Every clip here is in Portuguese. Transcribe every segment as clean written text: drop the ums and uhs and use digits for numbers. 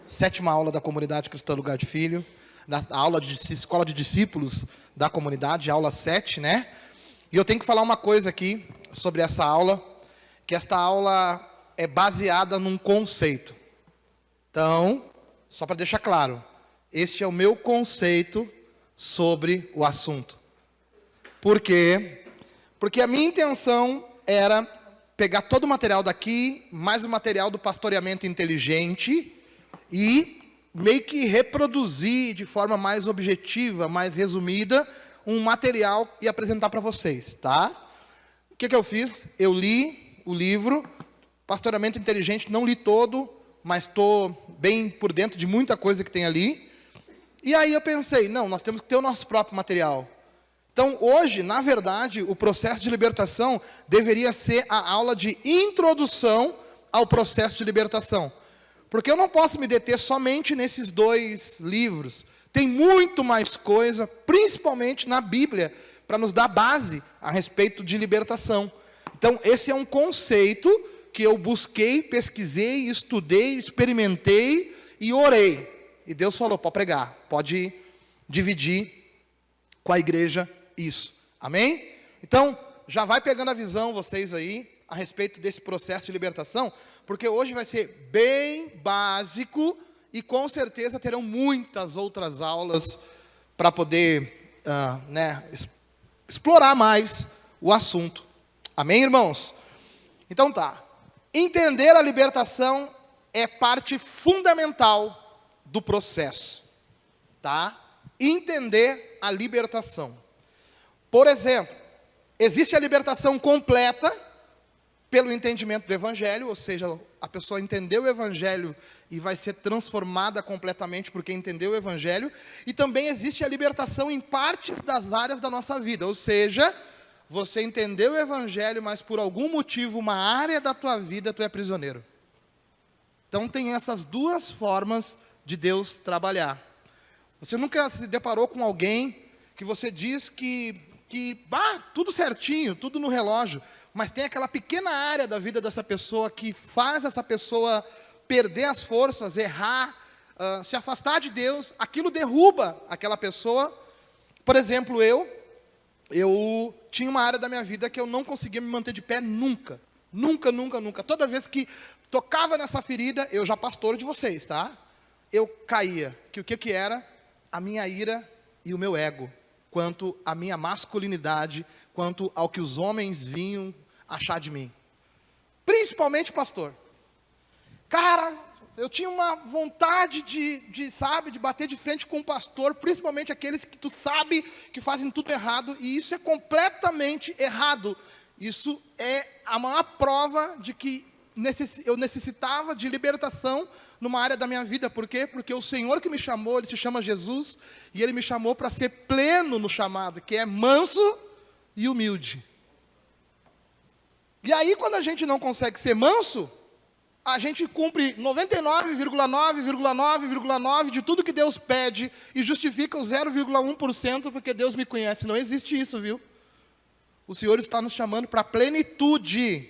7ª aula da Comunidade Cristã Lugar de Filho, na aula de Escola de Discípulos da Comunidade, aula 7, né? E eu tenho que falar uma coisa aqui sobre essa aula, que esta aula é baseada num conceito. Então, só para deixar claro, este é o meu conceito sobre o assunto. Por quê? Porque a minha intenção era pegar todo o material daqui, mais o material do pastoreamento inteligente, e meio que reproduzir de forma mais objetiva, mais resumida, um material e apresentar para vocês, tá? O que eu fiz? Eu li o livro, Pastoreamento Inteligente, não li todo, mas estou bem por dentro de muita coisa que tem ali. E aí eu pensei, não, nós temos que ter o nosso próprio material. Então, hoje, na verdade, o processo de libertação deveria ser a aula de introdução ao processo de libertação. Porque eu não posso me deter somente nesses 2 livros. Tem muito mais coisa, principalmente na Bíblia, para nos dar base a respeito de libertação. Então, esse é um conceito que eu busquei, pesquisei, estudei, experimentei e orei. E Deus falou, pode pregar, pode dividir com a igreja isso. Amém? Então, já vai pegando a visão vocês aí, a respeito desse processo de libertação, porque hoje vai ser bem básico e com certeza terão muitas outras aulas para poder explorar mais o assunto. Amém, irmãos? Então tá. Entender a libertação é parte fundamental do processo, tá? Entender a libertação. Por exemplo, existe a libertação completa pelo entendimento do Evangelho, ou seja, a pessoa entendeu o Evangelho e vai ser transformada completamente porque entendeu o Evangelho, e também existe a libertação em partes das áreas da nossa vida, ou seja, você entendeu o Evangelho, mas por algum motivo, uma área da tua vida, tu é prisioneiro. Então tem essas 2 formas de Deus trabalhar. Você nunca se deparou com alguém que você diz que tudo certinho, tudo no relógio, mas tem aquela pequena área da vida dessa pessoa que faz essa pessoa perder as forças, errar, se afastar de Deus, aquilo derruba aquela pessoa. Por exemplo, eu tinha uma área da minha vida que eu não conseguia me manter de pé nunca. Nunca, nunca, nunca. Toda vez que tocava nessa ferida, eu já pastor de vocês, tá? Eu caía. O que era? A minha ira e o meu ego. Quanto à minha masculinidade, quanto ao que os homens vinham achar de mim. Principalmente pastor. Cara, eu tinha uma vontade de bater de frente com o pastor, principalmente aqueles que tu sabe que fazem tudo errado, e isso é completamente errado. Isso é a maior prova de que eu necessitava de libertação numa área da minha vida. Por quê? Porque o Senhor que me chamou, Ele se chama Jesus, e Ele me chamou para ser pleno no chamado, que é manso e humilde. E aí, quando a gente não consegue ser manso, a gente cumpre 99,9,9,9 de tudo que Deus pede e justifica o 0,1% porque Deus me conhece. Não existe isso, viu? O Senhor está nos chamando para a plenitude.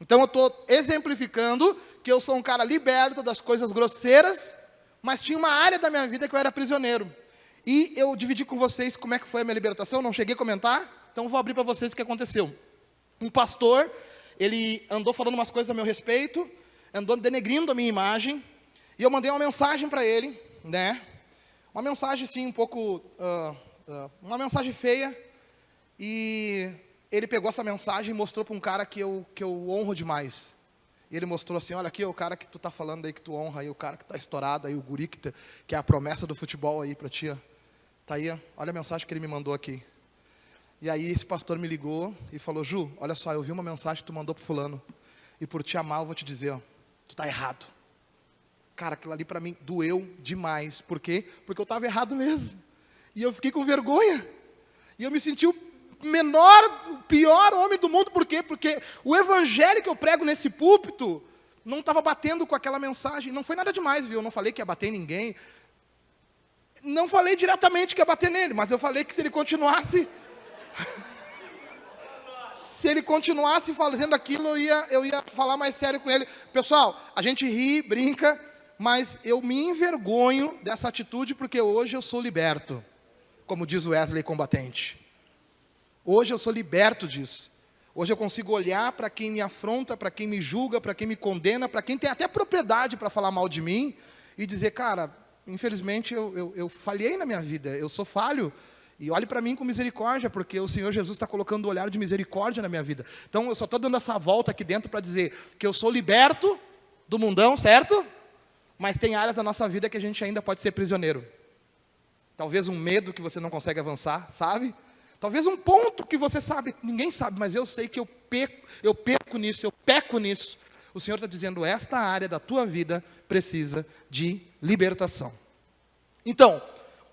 Então eu estou exemplificando que eu sou um cara liberto das coisas grosseiras, mas tinha uma área da minha vida que eu era prisioneiro. E eu dividi com vocês como é que foi a minha libertação, não cheguei a comentar, então vou abrir para vocês o que aconteceu. Um pastor, ele andou falando umas coisas a meu respeito, andou denegrindo a minha imagem, e eu mandei uma mensagem para ele, né? Uma mensagem assim, um pouco, uma mensagem feia, e ele pegou essa mensagem e mostrou para um cara que eu honro demais. E ele mostrou assim, olha aqui, o cara que tu tá falando aí, que tu honra aí, o cara que tá estourado aí, o guri que é a promessa do futebol aí para ti, ó. Tá aí, ó, olha a mensagem que ele me mandou aqui. E aí esse pastor me ligou e falou, Ju, olha só, eu vi uma mensagem que tu mandou pro fulano, e por te amar eu vou te dizer, ó, tu tá errado. Cara, aquilo ali para mim doeu demais. Por quê? Porque eu estava errado mesmo. E eu fiquei com vergonha. E eu me senti o pior homem do mundo. Por quê? Porque o evangelho que eu prego nesse púlpito não estava batendo com aquela mensagem. Não foi nada demais, viu? Eu não falei que ia bater em ninguém. Não falei diretamente que ia bater nele, mas eu falei que se ele continuasse... se ele continuasse fazendo aquilo, eu ia falar mais sério com ele. Pessoal, a gente ri, brinca, mas eu me envergonho dessa atitude porque hoje eu sou liberto, como diz o Wesley combatente. Hoje eu sou liberto disso. Hoje eu consigo olhar para quem me afronta, para quem me julga, para quem me condena, para quem tem até propriedade para falar mal de mim, e dizer, cara, infelizmente eu falhei na minha vida, eu sou falho, e olhe para mim com misericórdia, porque o Senhor Jesus está colocando o olhar de misericórdia na minha vida. Então eu só estou dando essa volta aqui dentro para dizer que eu sou liberto do mundão, certo? Mas tem áreas da nossa vida que a gente ainda pode ser prisioneiro. Talvez um medo que você não consegue avançar, sabe? Talvez um ponto que você sabe, ninguém sabe, mas eu sei que eu peco nisso, eu peco nisso. O Senhor está dizendo, esta área da tua vida precisa de libertação. Então,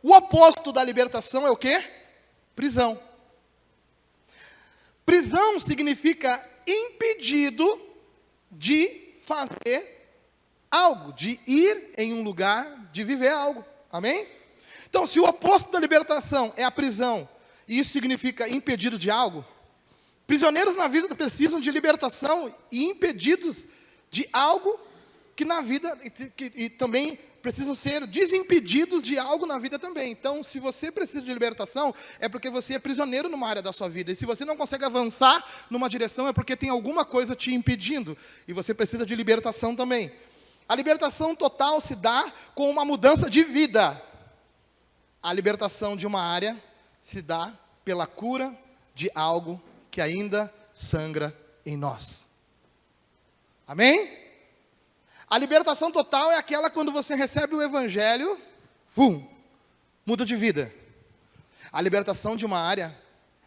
o oposto da libertação é o quê? Prisão. Prisão significa impedido de fazer algo, de ir em um lugar, de viver algo. Amém? Então, se o oposto da libertação é a prisão, e isso significa impedido de algo, prisioneiros na vida precisam de libertação e impedidos de algo que na vida, e também precisam ser desimpedidos de algo na vida também. Então, se você precisa de libertação, é porque você é prisioneiro numa área da sua vida. E se você não consegue avançar numa direção, é porque tem alguma coisa te impedindo. E você precisa de libertação também. A libertação total se dá com uma mudança de vida. A libertação de uma área se dá pela cura de algo que ainda sangra em nós. Amém? A libertação total é aquela quando você recebe o Evangelho, muda de vida. A libertação de uma área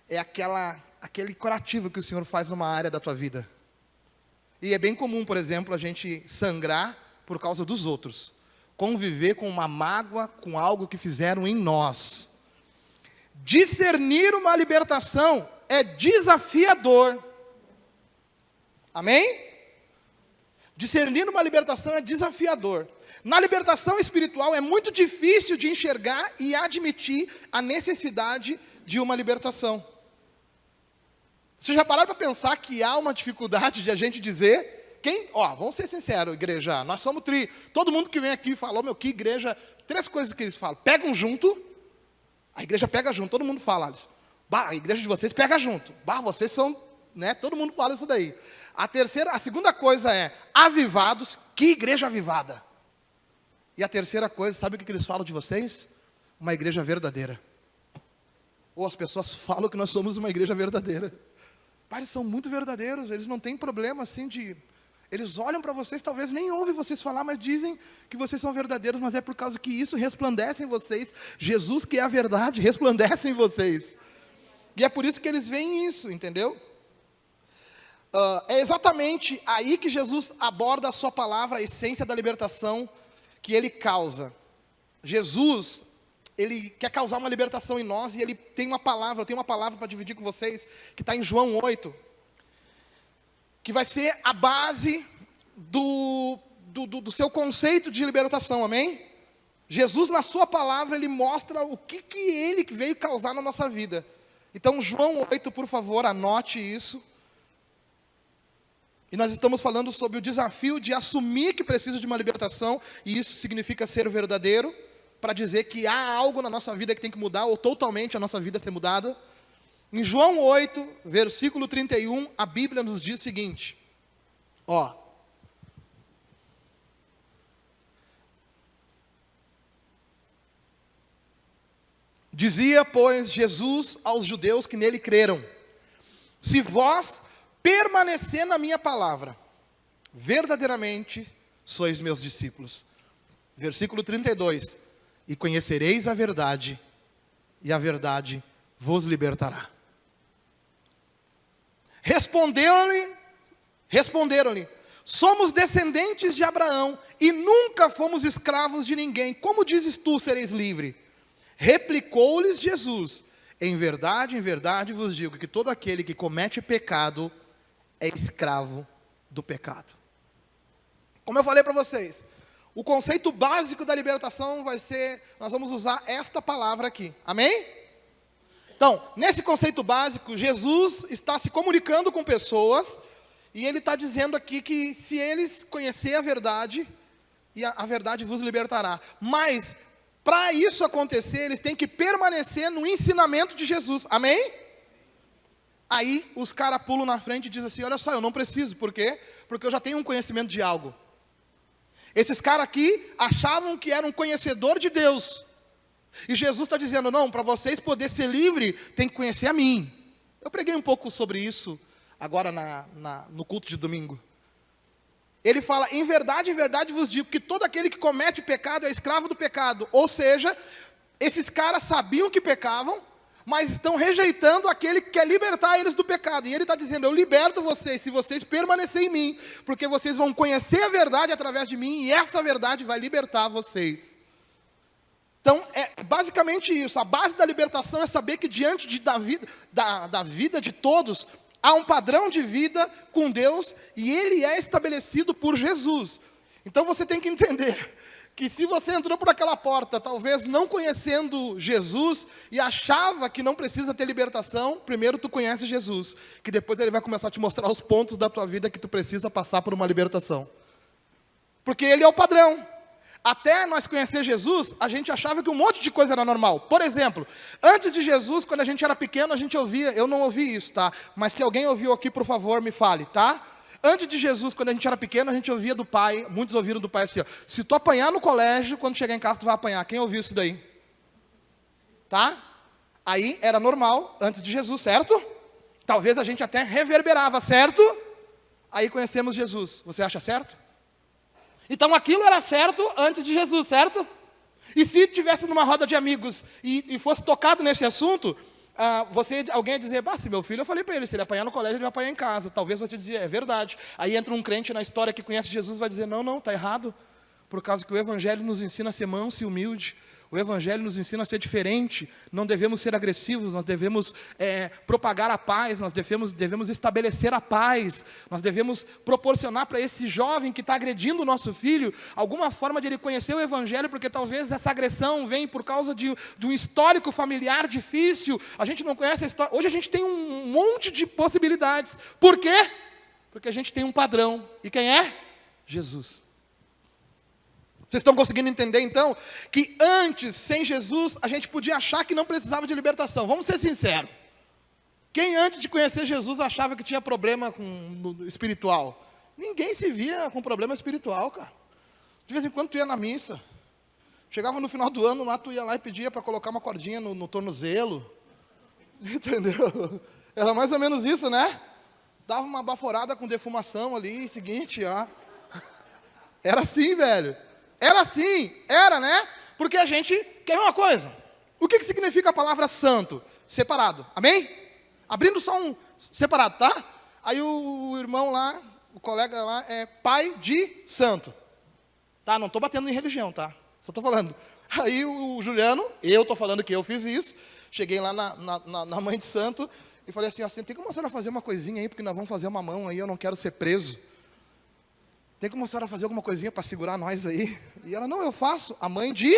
é aquele curativo que o Senhor faz numa área da tua vida. E é bem comum, por exemplo, a gente sangrar por causa dos outros. Conviver com uma mágoa, com algo que fizeram em nós. Discernir uma libertação é desafiador. Amém? Discernir uma libertação é desafiador. Na libertação espiritual é muito difícil de enxergar e admitir a necessidade de uma libertação. Vocês já pararam para pensar que há uma dificuldade de a gente dizer... vamos ser sinceros, igreja, nós somos todo mundo que vem aqui falou, que igreja... 3 coisas que eles falam. Pegam junto, a igreja pega junto, todo mundo fala. A igreja de vocês pega junto. Vocês são... todo mundo fala isso daí. A segunda coisa é avivados, que igreja avivada. E a terceira coisa, sabe o que eles falam de vocês? Uma igreja verdadeira. Ou as pessoas falam que nós somos uma igreja verdadeira. Pai, eles são muito verdadeiros, eles não têm problema assim de... Eles olham para vocês, talvez nem ouvem vocês falar, mas dizem que vocês são verdadeiros, mas é por causa que isso resplandece em vocês. Jesus, que é a verdade, resplandece em vocês. E é por isso que eles veem isso, entendeu? É exatamente aí que Jesus aborda a sua palavra, a essência da libertação que ele causa. Jesus, ele quer causar uma libertação em nós e ele tem uma palavra, eu tenho uma palavra para dividir com vocês, que está em João 8, que vai ser a base do seu conceito de libertação, amém? Jesus, na sua palavra, ele mostra o que ele veio causar na nossa vida. Então, João 8, por favor, anote isso. E nós estamos falando sobre o desafio de assumir que precisa de uma libertação, e isso significa ser verdadeiro, para dizer que há algo na nossa vida que tem que mudar, ou totalmente a nossa vida ser mudada. Em João 8, versículo 31, a Bíblia nos diz o seguinte, Dizia, pois, Jesus aos judeus que nele creram, se vós permanecer na minha palavra, verdadeiramente sois meus discípulos. Versículo 32, e conhecereis a verdade, e a verdade vos libertará. Responderam-lhe, somos descendentes de Abraão, e nunca fomos escravos de ninguém, como dizes tu, sereis livre? Replicou-lhes Jesus, em verdade vos digo, que todo aquele que comete pecado, é escravo do pecado. Como eu falei para vocês, o conceito básico da libertação vai ser, nós vamos usar esta palavra aqui, amém? Então, nesse conceito básico, Jesus está se comunicando com pessoas, e ele está dizendo aqui que se eles conhecerem a verdade, e a verdade vos libertará. Mas, para isso acontecer, eles têm que permanecer no ensinamento de Jesus. Amém? Aí, os caras pulam na frente e dizem assim, olha só, eu não preciso. Por quê? Porque eu já tenho um conhecimento de algo. Esses caras aqui achavam que eram conhecedor de Deus. E Jesus está dizendo, não, para vocês poderem ser livres, tem que conhecer a mim. Eu preguei um pouco sobre isso agora no culto de domingo. Ele fala, em verdade vos digo, que todo aquele que comete pecado é escravo do pecado. Ou seja, esses caras sabiam que pecavam, mas estão rejeitando aquele que quer libertar eles do pecado. E ele está dizendo, eu liberto vocês, se vocês permanecerem em mim, porque vocês vão conhecer a verdade através de mim, e essa verdade vai libertar vocês. Então, é basicamente isso. A base da libertação é saber que diante da vida de todos, há um padrão de vida com Deus, e ele é estabelecido por Jesus. Então, você tem que entender que se você entrou por aquela porta, talvez não conhecendo Jesus, e achava que não precisa ter libertação, primeiro tu conhece Jesus, que depois ele vai começar a te mostrar os pontos da tua vida que tu precisa passar por uma libertação. Porque ele é o padrão. Até nós conhecer Jesus, a gente achava que um monte de coisa era normal. Por exemplo, antes de Jesus, quando a gente era pequeno, a gente ouvia, eu não ouvi isso, tá? Mas que alguém ouviu aqui, por favor, me fale, tá? Antes de Jesus, quando a gente era pequeno, a gente ouvia do pai, muitos ouviram do pai assim, ó, se tu apanhar no colégio, quando chegar em casa tu vai apanhar. Quem ouviu isso daí? Tá? Aí era normal, antes de Jesus, certo? Talvez a gente até reverberava, certo? Aí conhecemos Jesus. Você acha certo? Então aquilo era certo antes de Jesus, certo? E se tivesse numa roda de amigos e fosse tocado nesse assunto, alguém ia dizer, se meu filho, eu falei para ele, se ele apanhar no colégio, ele vai apanhar em casa. Talvez você dizia, é verdade. Aí entra um crente na história que conhece Jesus e vai dizer, não, está errado. Por causa que o Evangelho nos ensina a ser manso e humilde. O Evangelho nos ensina a ser diferente. Não devemos ser agressivos, nós devemos propagar a paz, nós devemos estabelecer a paz. Nós devemos proporcionar para esse jovem que está agredindo o nosso filho alguma forma de ele conhecer o Evangelho, porque talvez essa agressão vem por causa de um histórico familiar difícil. A gente não conhece a história. Hoje a gente tem um monte de possibilidades. Por quê? Porque a gente tem um padrão. E quem é? Jesus. Vocês estão conseguindo entender, então, que antes, sem Jesus, a gente podia achar que não precisava de libertação. Vamos ser sinceros. Quem antes de conhecer Jesus achava que tinha problema no espiritual? Ninguém se via com problema espiritual, cara. De vez em quando tu ia na missa. Chegava no final do ano, lá tu ia lá e pedia para colocar uma cordinha no tornozelo. Entendeu? Era mais ou menos isso, né? Dava uma baforada com defumação ali, seguinte, ó. Era assim, velho. Era assim, né? Porque a gente quer uma coisa. O que significa a palavra santo? Separado, amém? Abrindo só um separado, tá? Aí o irmão lá, o colega lá, é pai de santo. Tá? Não estou batendo em religião, tá? Só estou falando. Aí o Juliano, eu estou falando que eu fiz isso. Cheguei lá na mãe de santo e falei assim, tem como a senhora fazer uma coisinha aí, porque nós vamos fazer uma mão aí, eu não quero ser preso. Tem como a senhora fazer alguma coisinha para segurar nós aí? E ela, não, eu faço. A mãe de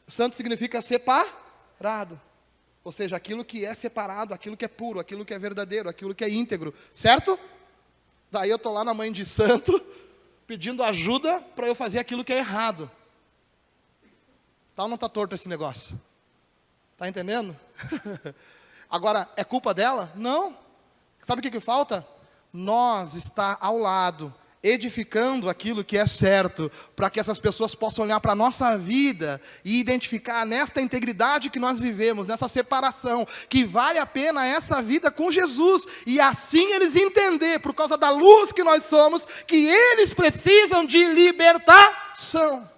santo significa separado. Ou seja, aquilo que é separado, aquilo que é puro, aquilo que é verdadeiro, aquilo que é íntegro. Certo? Daí eu estou lá na mãe de santo, pedindo ajuda para eu fazer aquilo que é errado. Tá ou não está torto esse negócio? Está entendendo? Agora, é culpa dela? Não. Sabe o que falta? Nós está ao lado, edificando aquilo que é certo, para que essas pessoas possam olhar para a nossa vida e identificar nesta integridade que nós vivemos, nessa separação, que vale a pena essa vida com Jesus, e assim eles entender, por causa da luz que nós somos, que eles precisam de libertação.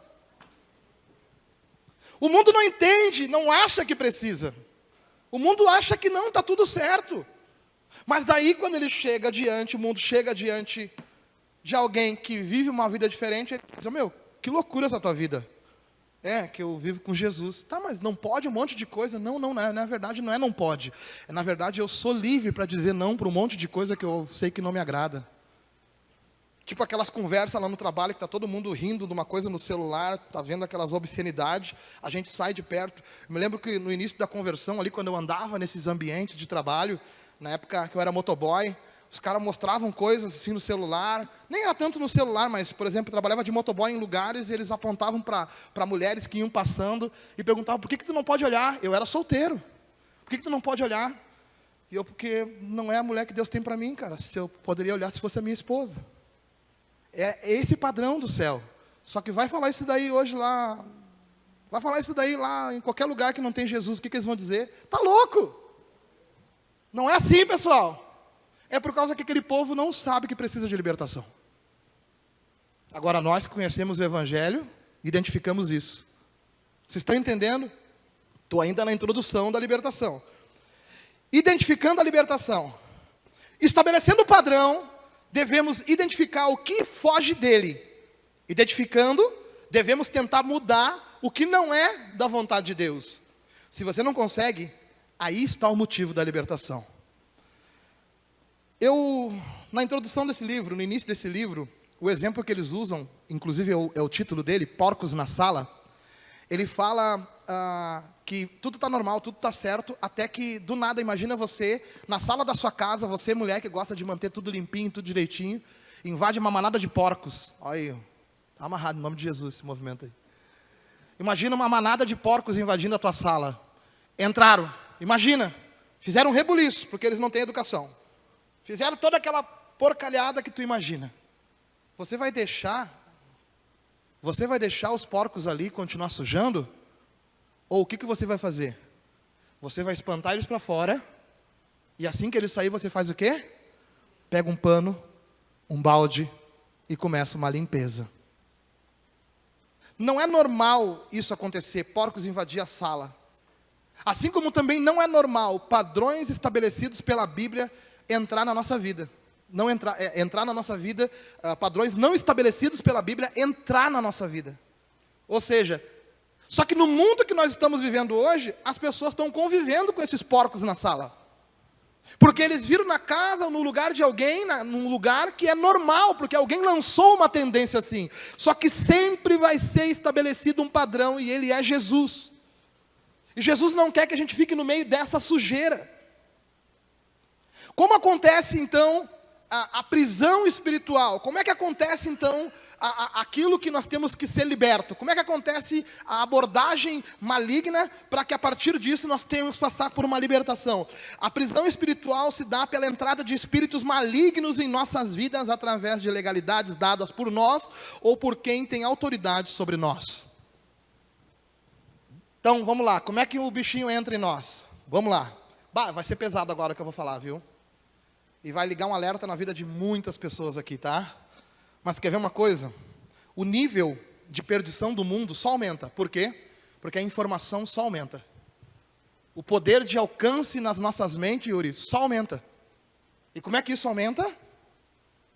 O mundo não entende, não acha que precisa. O mundo acha que não, está tudo certo. Mas daí quando ele chega adiante, o mundo chega adiante de alguém que vive uma vida diferente, ele diz, que loucura essa tua vida. É, que eu vivo com Jesus. Tá, mas não pode um monte de coisa? Não, na verdade não pode. Na verdade eu sou livre para dizer não para um monte de coisa que eu sei que não me agrada. Tipo aquelas conversas lá no trabalho, que está todo mundo rindo de uma coisa no celular, está vendo aquelas obscenidades, a gente sai de perto. Eu me lembro que no início da conversão ali, quando eu andava nesses ambientes de trabalho, na época que eu era motoboy, Os caras mostravam coisas assim no celular. Nem era tanto no celular, mas, por exemplo, trabalhava de motoboy em lugares e eles apontavam para mulheres que iam passando e perguntavam, por que tu não pode olhar? Eu era solteiro. Por que tu não pode olhar? E eu, porque não é a mulher que Deus tem para mim, cara. Se eu poderia olhar se fosse a minha esposa. É esse padrão do céu. Só que vai falar isso daí hoje lá. Vai falar isso daí lá em qualquer lugar que não tem Jesus. O que eles vão dizer? Tá louco! Não é assim, pessoal. É por causa que aquele povo não sabe que precisa de libertação. Agora, nós que conhecemos o Evangelho, identificamos isso. Vocês estão entendendo? Estou ainda na introdução da libertação. Identificando a libertação. Estabelecendo o padrão, devemos identificar o que foge dele. Identificando, devemos tentar mudar o que não é da vontade de Deus. Se você não consegue, aí está o motivo da libertação. Na introdução desse livro, no início desse livro, o exemplo que eles usam, inclusive é o título dele, Porcos na Sala, ele fala que tudo está normal, tudo está certo, até que do nada, imagina você, na sala da sua casa, você mulher que gosta de manter tudo limpinho, tudo direitinho, invade uma manada de porcos. Olha aí, está amarrado, em nome de Jesus esse movimento aí. Imagina uma manada de porcos invadindo a tua sala. Entraram, imagina, fizeram um rebuliço, porque eles não têm educação. Fizeram toda aquela porcalhada que tu imagina. Você vai deixar os porcos ali continuar sujando? Ou o que você vai fazer? Você vai espantar eles para fora, e assim que eles saírem, você faz o quê? Pega um pano, um balde, e começa uma limpeza. Não é normal isso acontecer, porcos invadir a sala. Assim como também não é normal padrões estabelecidos pela Bíblia entrar na nossa vida. Entrar na nossa vida, padrões não estabelecidos pela Bíblia, entrar na nossa vida. Ou seja, só que no mundo que nós estamos vivendo hoje, as pessoas estão convivendo com esses porcos na sala. Porque eles viram na casa, no lugar de alguém, num lugar que é normal, porque alguém lançou uma tendência assim. Só que sempre vai ser estabelecido um padrão, e ele é Jesus. E Jesus não quer que a gente fique no meio dessa sujeira. Como acontece, então, a prisão espiritual? Como é que acontece, então, aquilo que nós temos que ser liberto? Como é que acontece a abordagem maligna para que, a partir disso, nós tenhamos que passar por uma libertação? A prisão espiritual se dá pela entrada de espíritos malignos em nossas vidas através de legalidades dadas por nós ou por quem tem autoridade sobre nós. Então, vamos lá. Como é que o bichinho entra em nós? Vamos lá. Vai ser pesado agora que eu vou falar, viu? E vai ligar um alerta na vida de muitas pessoas aqui, tá? Mas quer ver uma coisa? O nível de perdição do mundo só aumenta. Por quê? Porque a informação só aumenta. O poder de alcance nas nossas mentes, Yuri, só aumenta. E como é que isso aumenta?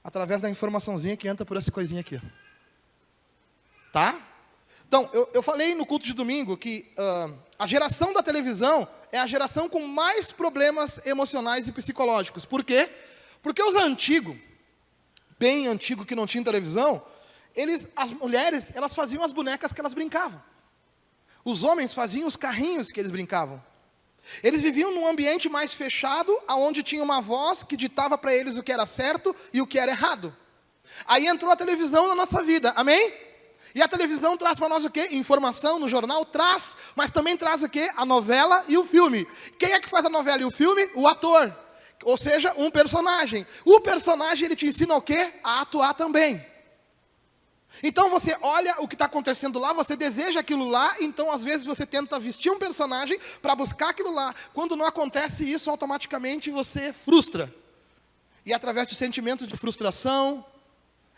Através da informaçãozinha que entra por essa coisinha aqui. Tá? Então, eu falei no culto de domingo que a geração da televisão é a geração com mais problemas emocionais e psicológicos. Por quê? Porque os antigos, bem antigos que não tinham televisão, as mulheres, elas faziam as bonecas que elas brincavam. Os homens faziam os carrinhos que eles brincavam. Eles viviam num ambiente mais fechado, onde tinha uma voz que ditava para eles o que era certo e o que era errado. Aí entrou a televisão na nossa vida, amém? E a televisão traz para nós o quê? Informação no jornal? Traz, mas também traz o quê? A novela e o filme. Quem é que faz a novela e o filme? O ator. Ou seja, um personagem. O personagem, ele te ensina o quê? A atuar também. Então você olha o que está acontecendo lá, você deseja aquilo lá, então às vezes você tenta vestir um personagem para buscar aquilo lá. Quando não acontece isso, automaticamente você frustra. E através de sentimentos de frustração,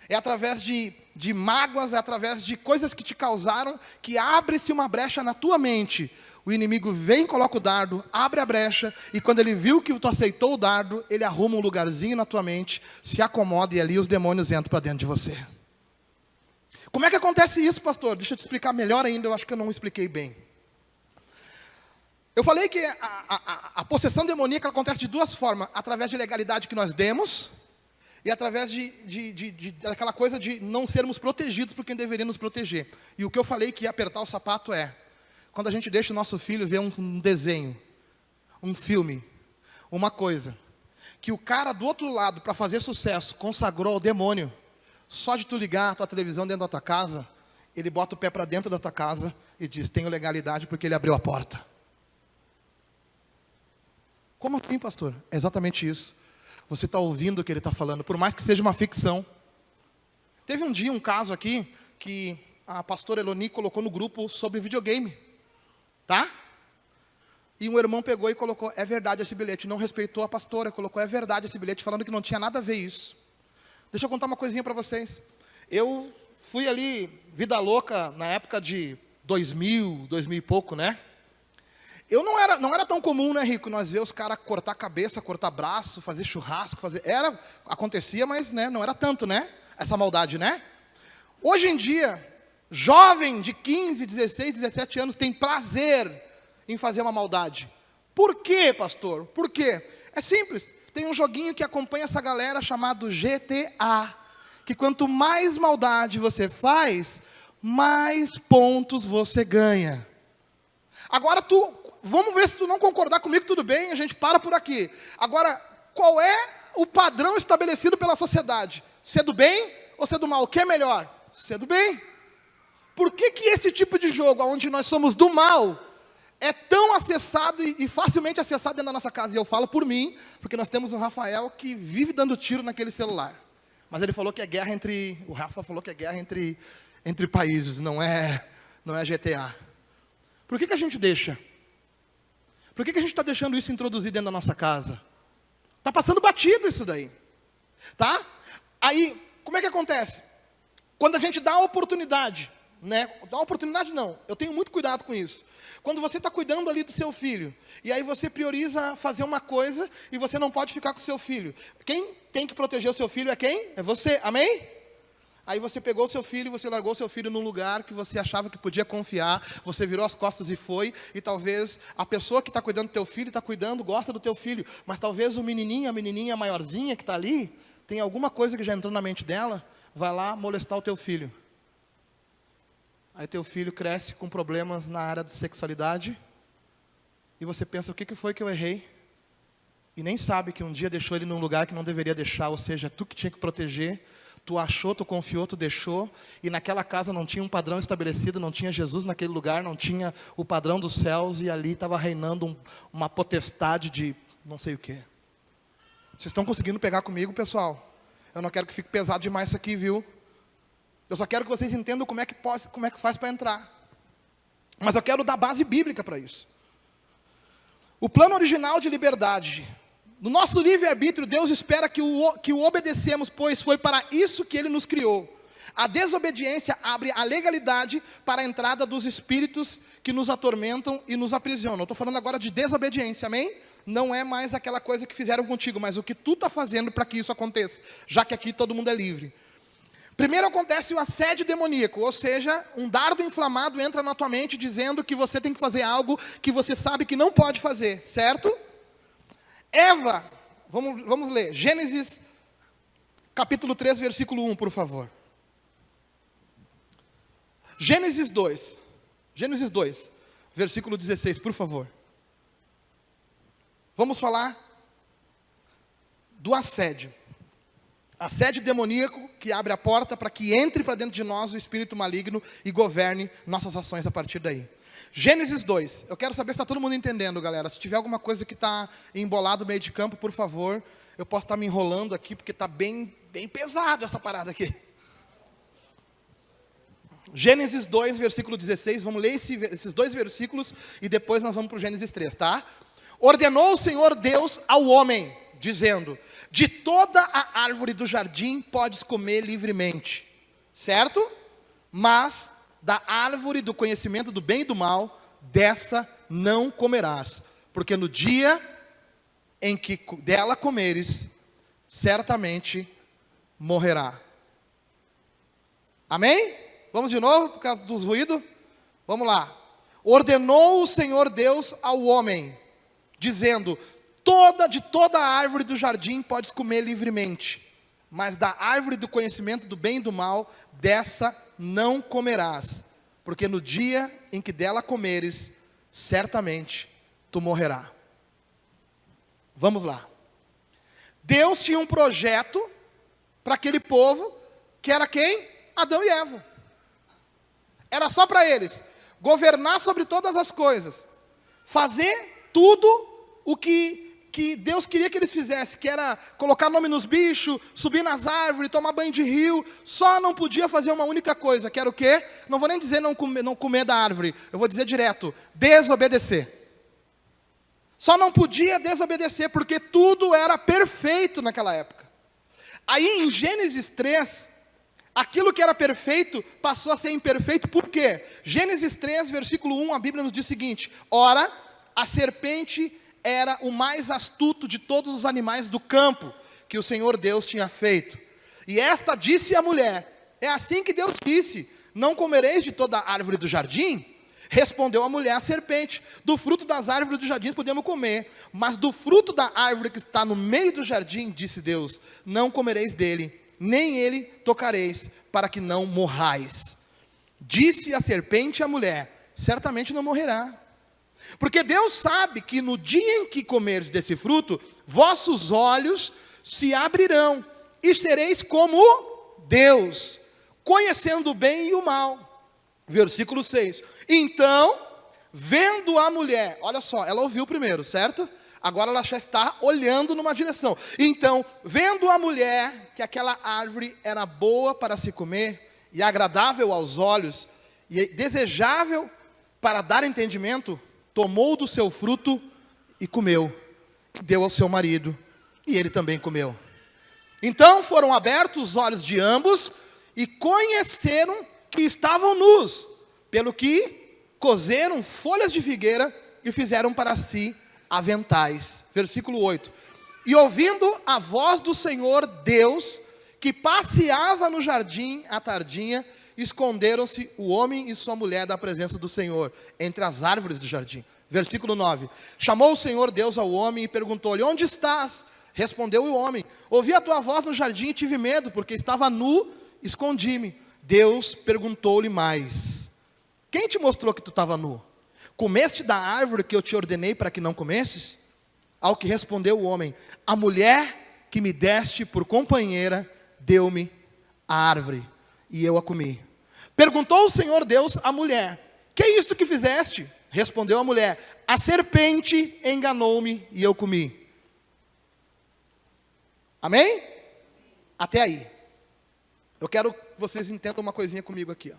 é através de mágoas, é através de coisas que te causaram, que abre-se uma brecha na tua mente. O inimigo vem, coloca o dardo, abre a brecha, e quando ele viu que tu aceitou o dardo, ele arruma um lugarzinho na tua mente, se acomoda, e ali os demônios entram para dentro de você. Como é que acontece isso, pastor? Deixa eu te explicar melhor ainda, eu acho que eu não expliquei bem. Eu falei que a possessão demoníaca acontece de duas formas: através de legalidade que nós demos, e através daquela coisa de não sermos protegidos por quem deveria nos proteger. E o que eu falei que ia apertar o sapato é quando a gente deixa o nosso filho ver um desenho, um filme, uma coisa que o cara do outro lado, para fazer sucesso, consagrou ao demônio. Só de tu ligar a tua televisão dentro da tua casa, ele bota o pé para dentro da tua casa e diz, tenho legalidade porque ele abriu a porta. Como assim, pastor? É exatamente isso. Você está ouvindo o que ele está falando, por mais que seja uma ficção. Teve um dia um caso aqui, que a pastora Eloni colocou no grupo sobre videogame. Tá? E um irmão pegou e colocou, é verdade esse bilhete. Não respeitou a pastora, colocou, é verdade esse bilhete, falando que não tinha nada a ver isso. Deixa eu contar uma coisinha para vocês. Eu fui ali, vida louca, na época de 2000 e pouco, né? Eu não era tão comum, né, Rico? Nós ver os caras cortar cabeça, cortar braço, fazer churrasco, acontecia, mas né, não era tanto, né? Essa maldade, né? Hoje em dia, jovem de 15, 16, 17 anos tem prazer em fazer uma maldade. Por quê, pastor? Por quê? É simples. Tem um joguinho que acompanha essa galera chamado GTA, que quanto mais maldade você faz, mais pontos você ganha. Agora vamos ver se tu não concordar comigo, tudo bem, a gente para por aqui. Agora, qual é o padrão estabelecido pela sociedade? Ser do bem ou ser do mal? O que é melhor? Ser do bem. Por que esse tipo de jogo, onde nós somos do mal, é tão acessado e facilmente acessado dentro da nossa casa? E eu falo por mim, porque nós temos um Rafael que vive dando tiro naquele celular. Mas ele falou que é guerra o Rafa falou que é guerra entre países, não é GTA. Por que a gente deixa? Por que a gente está deixando isso introduzir dentro da nossa casa? Está passando batido isso daí. Tá? Aí, como é que acontece? Quando a gente dá a oportunidade, né? Dá uma oportunidade não, eu tenho muito cuidado com isso. Quando você está cuidando ali do seu filho, e aí você prioriza fazer uma coisa, e você não pode ficar com o seu filho. Quem tem que proteger o seu filho é quem? É você, amém? Aí você pegou o seu filho, você largou o seu filho num lugar que você achava que podia confiar, você virou as costas e foi, e talvez a pessoa que está cuidando do teu filho, gosta do teu filho, mas talvez o menininho, a menininha maiorzinha que está ali, tem alguma coisa que já entrou na mente dela, vai lá molestar o teu filho. Aí teu filho cresce com problemas na área de sexualidade, e você pensa, o que foi que eu errei? E nem sabe que um dia deixou ele num lugar que não deveria deixar, ou seja, tu que tinha que proteger, tu achou, tu confiou, tu deixou, e naquela casa não tinha um padrão estabelecido, não tinha Jesus naquele lugar, não tinha o padrão dos céus, e ali estava reinando uma potestade de não sei o quê. Vocês estão conseguindo pegar comigo, pessoal? Eu não quero que fique pesado demais isso aqui, viu? Eu só quero que vocês entendam como é que faz para entrar. Mas eu quero dar base bíblica para isso. O plano original de liberdade. No nosso livre-arbítrio, Deus espera que o obedecemos, pois foi para isso que Ele nos criou. A desobediência abre a legalidade para a entrada dos espíritos que nos atormentam e nos aprisionam. Eu estou falando agora de desobediência, amém? Não é mais aquela coisa que fizeram contigo, mas o que tu está fazendo para que isso aconteça, já que aqui todo mundo é livre. Primeiro acontece o assédio demoníaco, ou seja, um dardo inflamado entra na tua mente dizendo que você tem que fazer algo que você sabe que não pode fazer, certo? Eva, vamos ler, Gênesis capítulo 3, versículo 1, por favor. Gênesis 2, versículo 16, por favor. Vamos falar do assédio. Assédio demoníaco que abre a porta para que entre para dentro de nós o espírito maligno e governe nossas ações a partir daí. Gênesis 2. Eu quero saber se está todo mundo entendendo, galera. Se tiver alguma coisa que está embolado no meio de campo, por favor. Eu posso estar me enrolando aqui, porque está bem pesado essa parada aqui. Gênesis 2, versículo 16. Vamos ler esses dois versículos e depois nós vamos para o Gênesis 3, tá? Ordenou o Senhor Deus ao homem, dizendo: de toda a árvore do jardim podes comer livremente, certo? Mas da árvore do conhecimento do bem e do mal, dessa não comerás, porque no dia em que dela comeres, certamente morrerá. Amém? Vamos de novo, por causa dos ruídos? Vamos lá. Ordenou o Senhor Deus ao homem, dizendo: de toda a árvore do jardim podes comer livremente, mas da árvore do conhecimento do bem e do mal, dessa não comerás, porque no dia em que dela comeres, certamente tu morrerá. Vamos lá. Deus tinha um projeto para aquele povo, que era quem? Adão e Eva. Era só para eles governar sobre todas as coisas, fazer tudo o que Deus queria que eles fizessem, que era colocar nome nos bichos, subir nas árvores, tomar banho de rio. Só não podia fazer uma única coisa, que era o quê? Não vou nem dizer não comer da árvore, eu vou dizer direto: desobedecer. Só não podia desobedecer, porque tudo era perfeito naquela época. Aí em Gênesis 3, aquilo que era perfeito passou a ser imperfeito. Por quê? Gênesis 3, versículo 1, a Bíblia nos diz o seguinte: ora, a serpente era o mais astuto de todos os animais do campo que o Senhor Deus tinha feito. E esta disse à mulher: é assim que Deus disse, não comereis de toda a árvore do jardim? Respondeu a mulher à serpente: do fruto das árvores do jardim podemos comer, mas do fruto da árvore que está no meio do jardim, disse Deus, não comereis dele, nem ele tocareis, para que não morrais. Disse a serpente à mulher: certamente não morrerá. Porque Deus sabe que no dia em que comerdes desse fruto, vossos olhos se abrirão, e sereis como Deus, conhecendo o bem e o mal. Versículo 6. Então, vendo a mulher, olha só, ela ouviu primeiro, certo? Agora ela já está olhando numa direção. Então, vendo a mulher que aquela árvore era boa para se comer, e agradável aos olhos, e desejável para dar entendimento, tomou do seu fruto e comeu, deu ao seu marido, e ele também comeu. Então foram abertos os olhos de ambos, e conheceram que estavam nus, pelo que cozeram folhas de figueira, e fizeram para si aventais. Versículo 8. E ouvindo a voz do Senhor Deus, que passeava no jardim à tardinha, esconderam-se o homem e sua mulher da presença do Senhor, entre as árvores do jardim. Versículo 9. Chamou o Senhor Deus ao homem e perguntou-lhe: onde estás? Respondeu o homem: ouvi a tua voz no jardim e tive medo, porque estava nu, escondi-me. Deus perguntou-lhe mais: quem te mostrou que tu estava nu? Comeste da árvore que eu te ordenei para que não comesses? Ao que respondeu o homem: a mulher que me deste por companheira deu-me a árvore, e eu a comi. Perguntou o Senhor Deus à mulher: que é isto que fizeste? Respondeu a mulher: a serpente enganou-me e eu comi. Amém? Até aí. Eu quero que vocês entendam uma coisinha comigo aqui.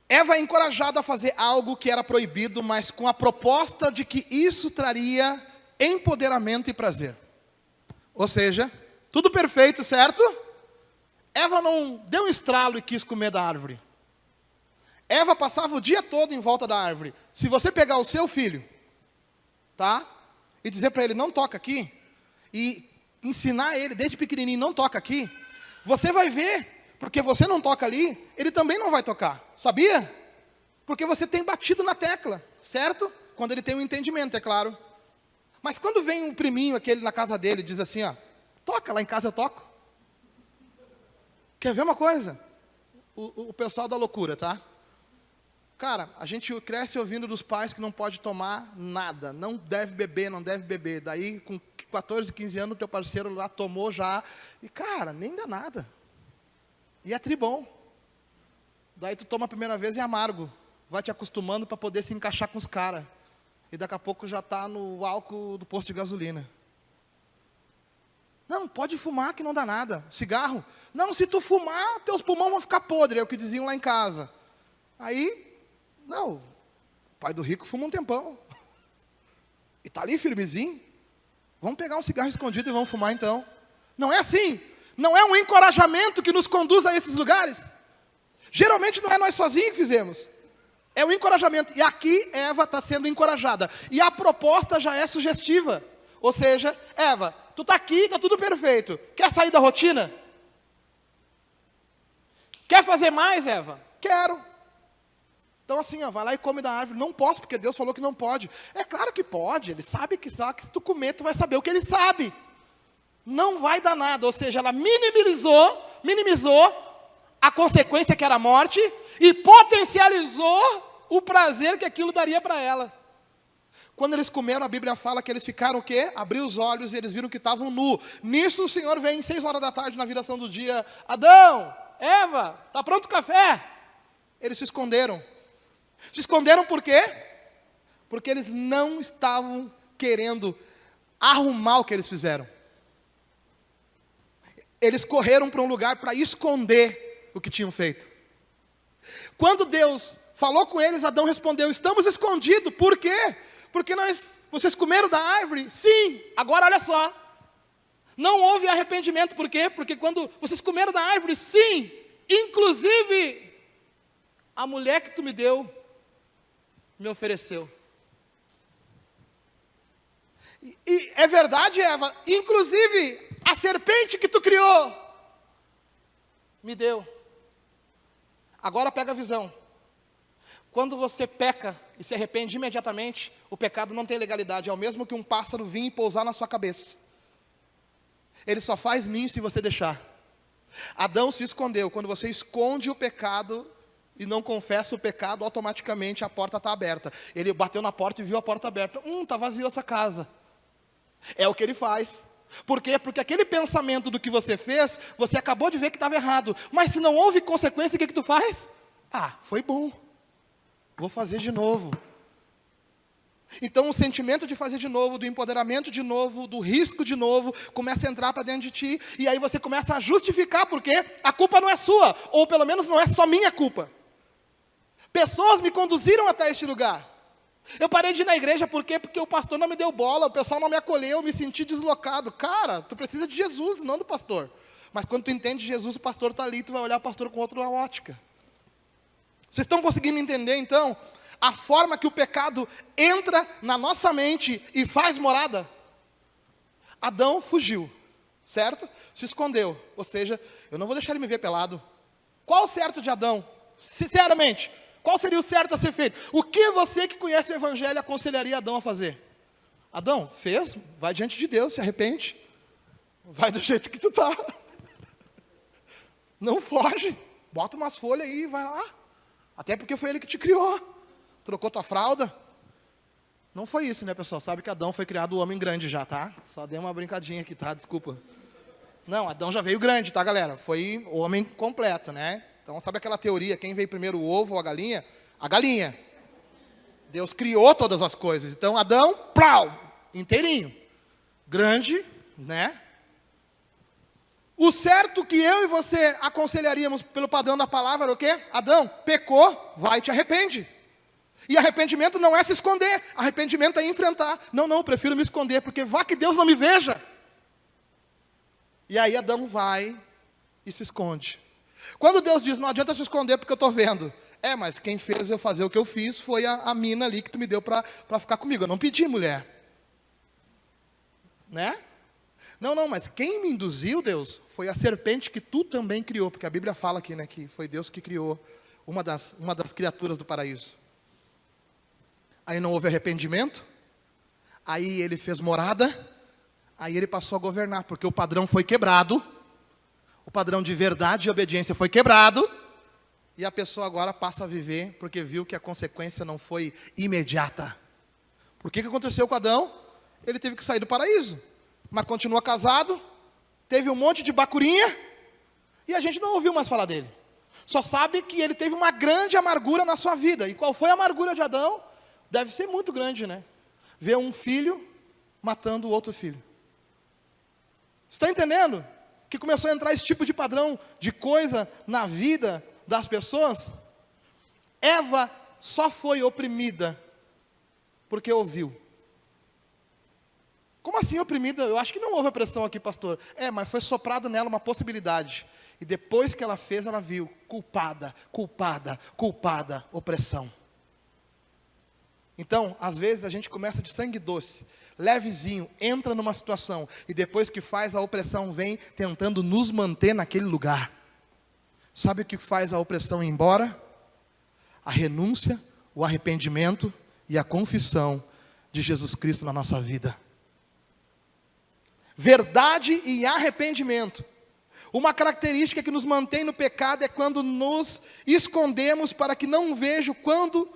Eva é encorajada a fazer algo que era proibido, mas com a proposta de que isso traria empoderamento e prazer. Ou seja, tudo perfeito, certo? Eva não deu um estralo e quis comer da árvore. Eva passava o dia todo em volta da árvore. Se você pegar o seu filho, tá? E dizer para ele: não toca aqui, e ensinar ele desde pequenininho: não toca aqui, você vai ver, porque você não toca ali, ele também não vai tocar. Sabia? Porque você tem batido na tecla, certo? Quando ele tem um entendimento, é claro. Mas quando vem um priminho, aquele na casa dele, diz assim: ó, toca, lá em casa eu toco. Quer ver uma coisa? O pessoal da loucura, tá? Cara, a gente cresce ouvindo dos pais que não pode tomar nada, não deve beber, não deve beber. Daí, com 14, 15 anos, o teu parceiro lá tomou já. E, cara, nem dá nada. E é tribom. Daí tu toma a primeira vez e é amargo. Vai te acostumando para poder se encaixar com os caras. E daqui a pouco já está no álcool do posto de gasolina. Não, pode fumar que não dá nada. Cigarro? Não, se tu fumar, teus pulmões vão ficar podres. É o que diziam lá em casa. Aí... não, o pai do rico fuma um tempão. E está ali firmezinho. Vamos pegar um cigarro escondido e vamos fumar então. Não é assim. Não é um encorajamento que nos conduz a esses lugares. Geralmente não é nós sozinhos que fizemos. É um encorajamento. E aqui Eva está sendo encorajada. E a proposta já é sugestiva. Ou seja, Eva, tu está aqui, está tudo perfeito. Quer sair da rotina? Quer fazer mais, Eva? Quero. Então assim, ó, vai lá e come da árvore. Não posso, porque Deus falou que não pode. É claro que pode, ele sabe que se tu comer, tu vai saber o que ele sabe. Não vai dar nada. Ou seja, ela minimizou a consequência que era a morte e potencializou o prazer que aquilo daria para ela. Quando eles comeram, a Bíblia fala que eles ficaram o quê? Abriu os olhos e eles viram que estavam nus. Nisso o Senhor vem 6 horas da tarde na viração do dia. Adão, Eva, está pronto o café? Eles se esconderam. Se esconderam por quê? Porque eles não estavam querendo arrumar o que eles fizeram. Eles correram para um lugar para esconder o que tinham feito. Quando Deus falou com eles, Adão respondeu: estamos escondidos. Por quê? Porque vocês comeram da árvore? Sim. Agora olha só. Não houve arrependimento. Por quê? Porque quando vocês comeram da árvore, sim. Inclusive, a mulher que tu me deu, me ofereceu. E é verdade, Eva, inclusive a serpente que tu criou, me deu. Agora pega a visão. Quando você peca e se arrepende imediatamente, o pecado não tem legalidade. É o mesmo que um pássaro vir e pousar na sua cabeça. Ele só faz ninho se você deixar. Adão se escondeu. Quando você esconde o pecado e não confessa o pecado, automaticamente a porta está aberta. Ele bateu na porta e viu a porta aberta. Está vazio essa casa. É o que ele faz. Por quê? Porque aquele pensamento do que você fez, você acabou de ver que estava errado. Mas se não houve consequência, o que tu faz? Foi bom. Vou fazer de novo. Então o sentimento de fazer de novo, do empoderamento de novo, do risco de novo, começa a entrar para dentro de ti. E aí você começa a justificar, porque a culpa não é sua. Ou pelo menos não é só minha culpa. Pessoas me conduziram até este lugar. Eu parei de ir na igreja, por quê? Porque o pastor não me deu bola, o pessoal não me acolheu, eu me senti deslocado. Cara, tu precisa de Jesus, não do pastor. Mas quando tu entende Jesus, o pastor está ali, tu vai olhar o pastor com outra ótica. Vocês estão conseguindo entender, então, a forma que o pecado entra na nossa mente e faz morada? Adão fugiu, certo? Se escondeu, ou seja, eu não vou deixar ele me ver pelado. Qual o certo de Adão? Sinceramente, qual seria o certo a ser feito? O que você que conhece o Evangelho aconselharia Adão a fazer? Adão, fez? Vai diante de Deus, se arrepende. Vai do jeito que tu tá. Não foge. Bota umas folhas aí e vai lá. Até porque foi ele que te criou. Trocou tua fralda. Não foi isso, né, pessoal? Sabe que Adão foi criado homem grande já, tá? Só dei uma brincadinha aqui, tá? Desculpa. Não, Adão já veio grande, tá, galera? Foi homem completo, né? Então, sabe aquela teoria, quem veio primeiro, o ovo ou a galinha? A galinha. Deus criou todas as coisas. Então, Adão, inteirinho. Grande, né? O certo que eu e você aconselharíamos pelo padrão da palavra era o quê? Adão, pecou, vai e te arrepende. E arrependimento não é se esconder. Arrependimento é enfrentar. Não, eu prefiro me esconder, porque vá que Deus não me veja. E aí Adão vai e se esconde. Quando Deus diz, não adianta se esconder porque eu estou vendo. Mas quem fez eu fazer o que eu fiz foi a mina ali que tu me deu para ficar comigo. Eu não pedi, mulher. Né? Não, mas quem me induziu, Deus, foi a serpente que tu também criou. Porque a Bíblia fala aqui, né, que foi Deus que criou uma das criaturas do paraíso. Aí não houve arrependimento. Aí ele fez morada. Aí ele passou a governar, porque o padrão foi quebrado. O padrão de verdade e obediência foi quebrado. E a pessoa agora passa a viver porque viu que a consequência não foi imediata. Por que aconteceu com Adão? Ele teve que sair do paraíso. Mas continua casado, teve um monte de bacurinha, e a gente não ouviu mais falar dele. Só sabe que ele teve uma grande amargura na sua vida. E qual foi a amargura de Adão? Deve ser muito grande, né? Ver um filho matando o outro filho. Você está entendendo? Que começou a entrar esse tipo de padrão de coisa na vida das pessoas. Eva só foi oprimida porque ouviu. Como assim oprimida? Eu acho que não houve opressão aqui, pastor. Mas foi soprado nela uma possibilidade. E depois que ela fez, ela viu culpada, opressão. Então, às vezes a gente começa de sangue doce, levezinho, entra numa situação, e depois que faz, a opressão vem tentando nos manter naquele lugar. Sabe o que faz a opressão ir embora? A renúncia, o arrependimento e a confissão de Jesus Cristo na nossa vida. Verdade e arrependimento. Uma característica que nos mantém no pecado é quando nos escondemos para que não vejam, quando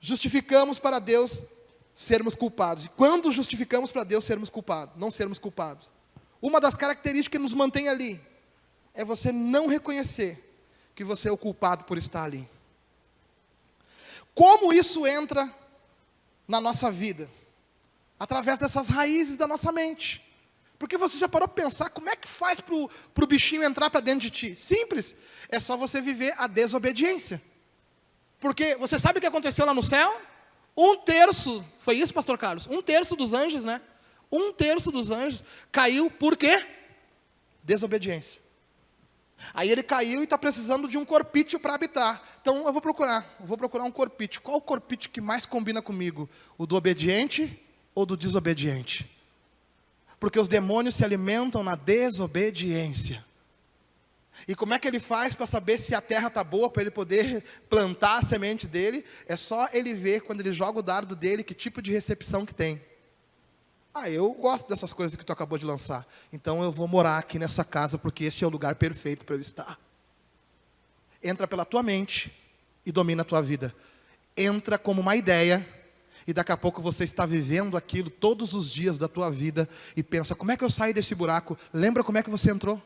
justificamos para Deus sermos culpados. E quando justificamos para Deus sermos culpados, não sermos culpados? Uma das características que nos mantém ali é você não reconhecer que você é o culpado por estar ali. Como isso entra na nossa vida? Através dessas raízes da nossa mente. Porque você já parou para pensar como é que faz para o bichinho entrar para dentro de ti? Simples, é só você viver a desobediência. Porque você sabe o que aconteceu lá no céu? 1/3, foi isso, pastor Carlos? 1/3 dos anjos, né? 1/3 dos anjos caiu por quê? Desobediência. Aí ele caiu e está precisando de um corpício para habitar. Então eu vou procurar um corpício. Qual o corpício que mais combina comigo? O do obediente ou do desobediente? Porque os demônios se alimentam na desobediência. E como é que ele faz para saber se a terra está boa, para ele poder plantar a semente dele? É só ele ver, quando ele joga o dardo dele, que tipo de recepção que tem. Eu gosto dessas coisas que tu acabou de lançar. Então eu vou morar aqui nessa casa, porque esse é o lugar perfeito para eu estar. Entra pela tua mente e domina a tua vida. Entra como uma ideia, e daqui a pouco você está vivendo aquilo todos os dias da tua vida, e pensa, como é que eu saio desse buraco? Lembra como é que você entrou?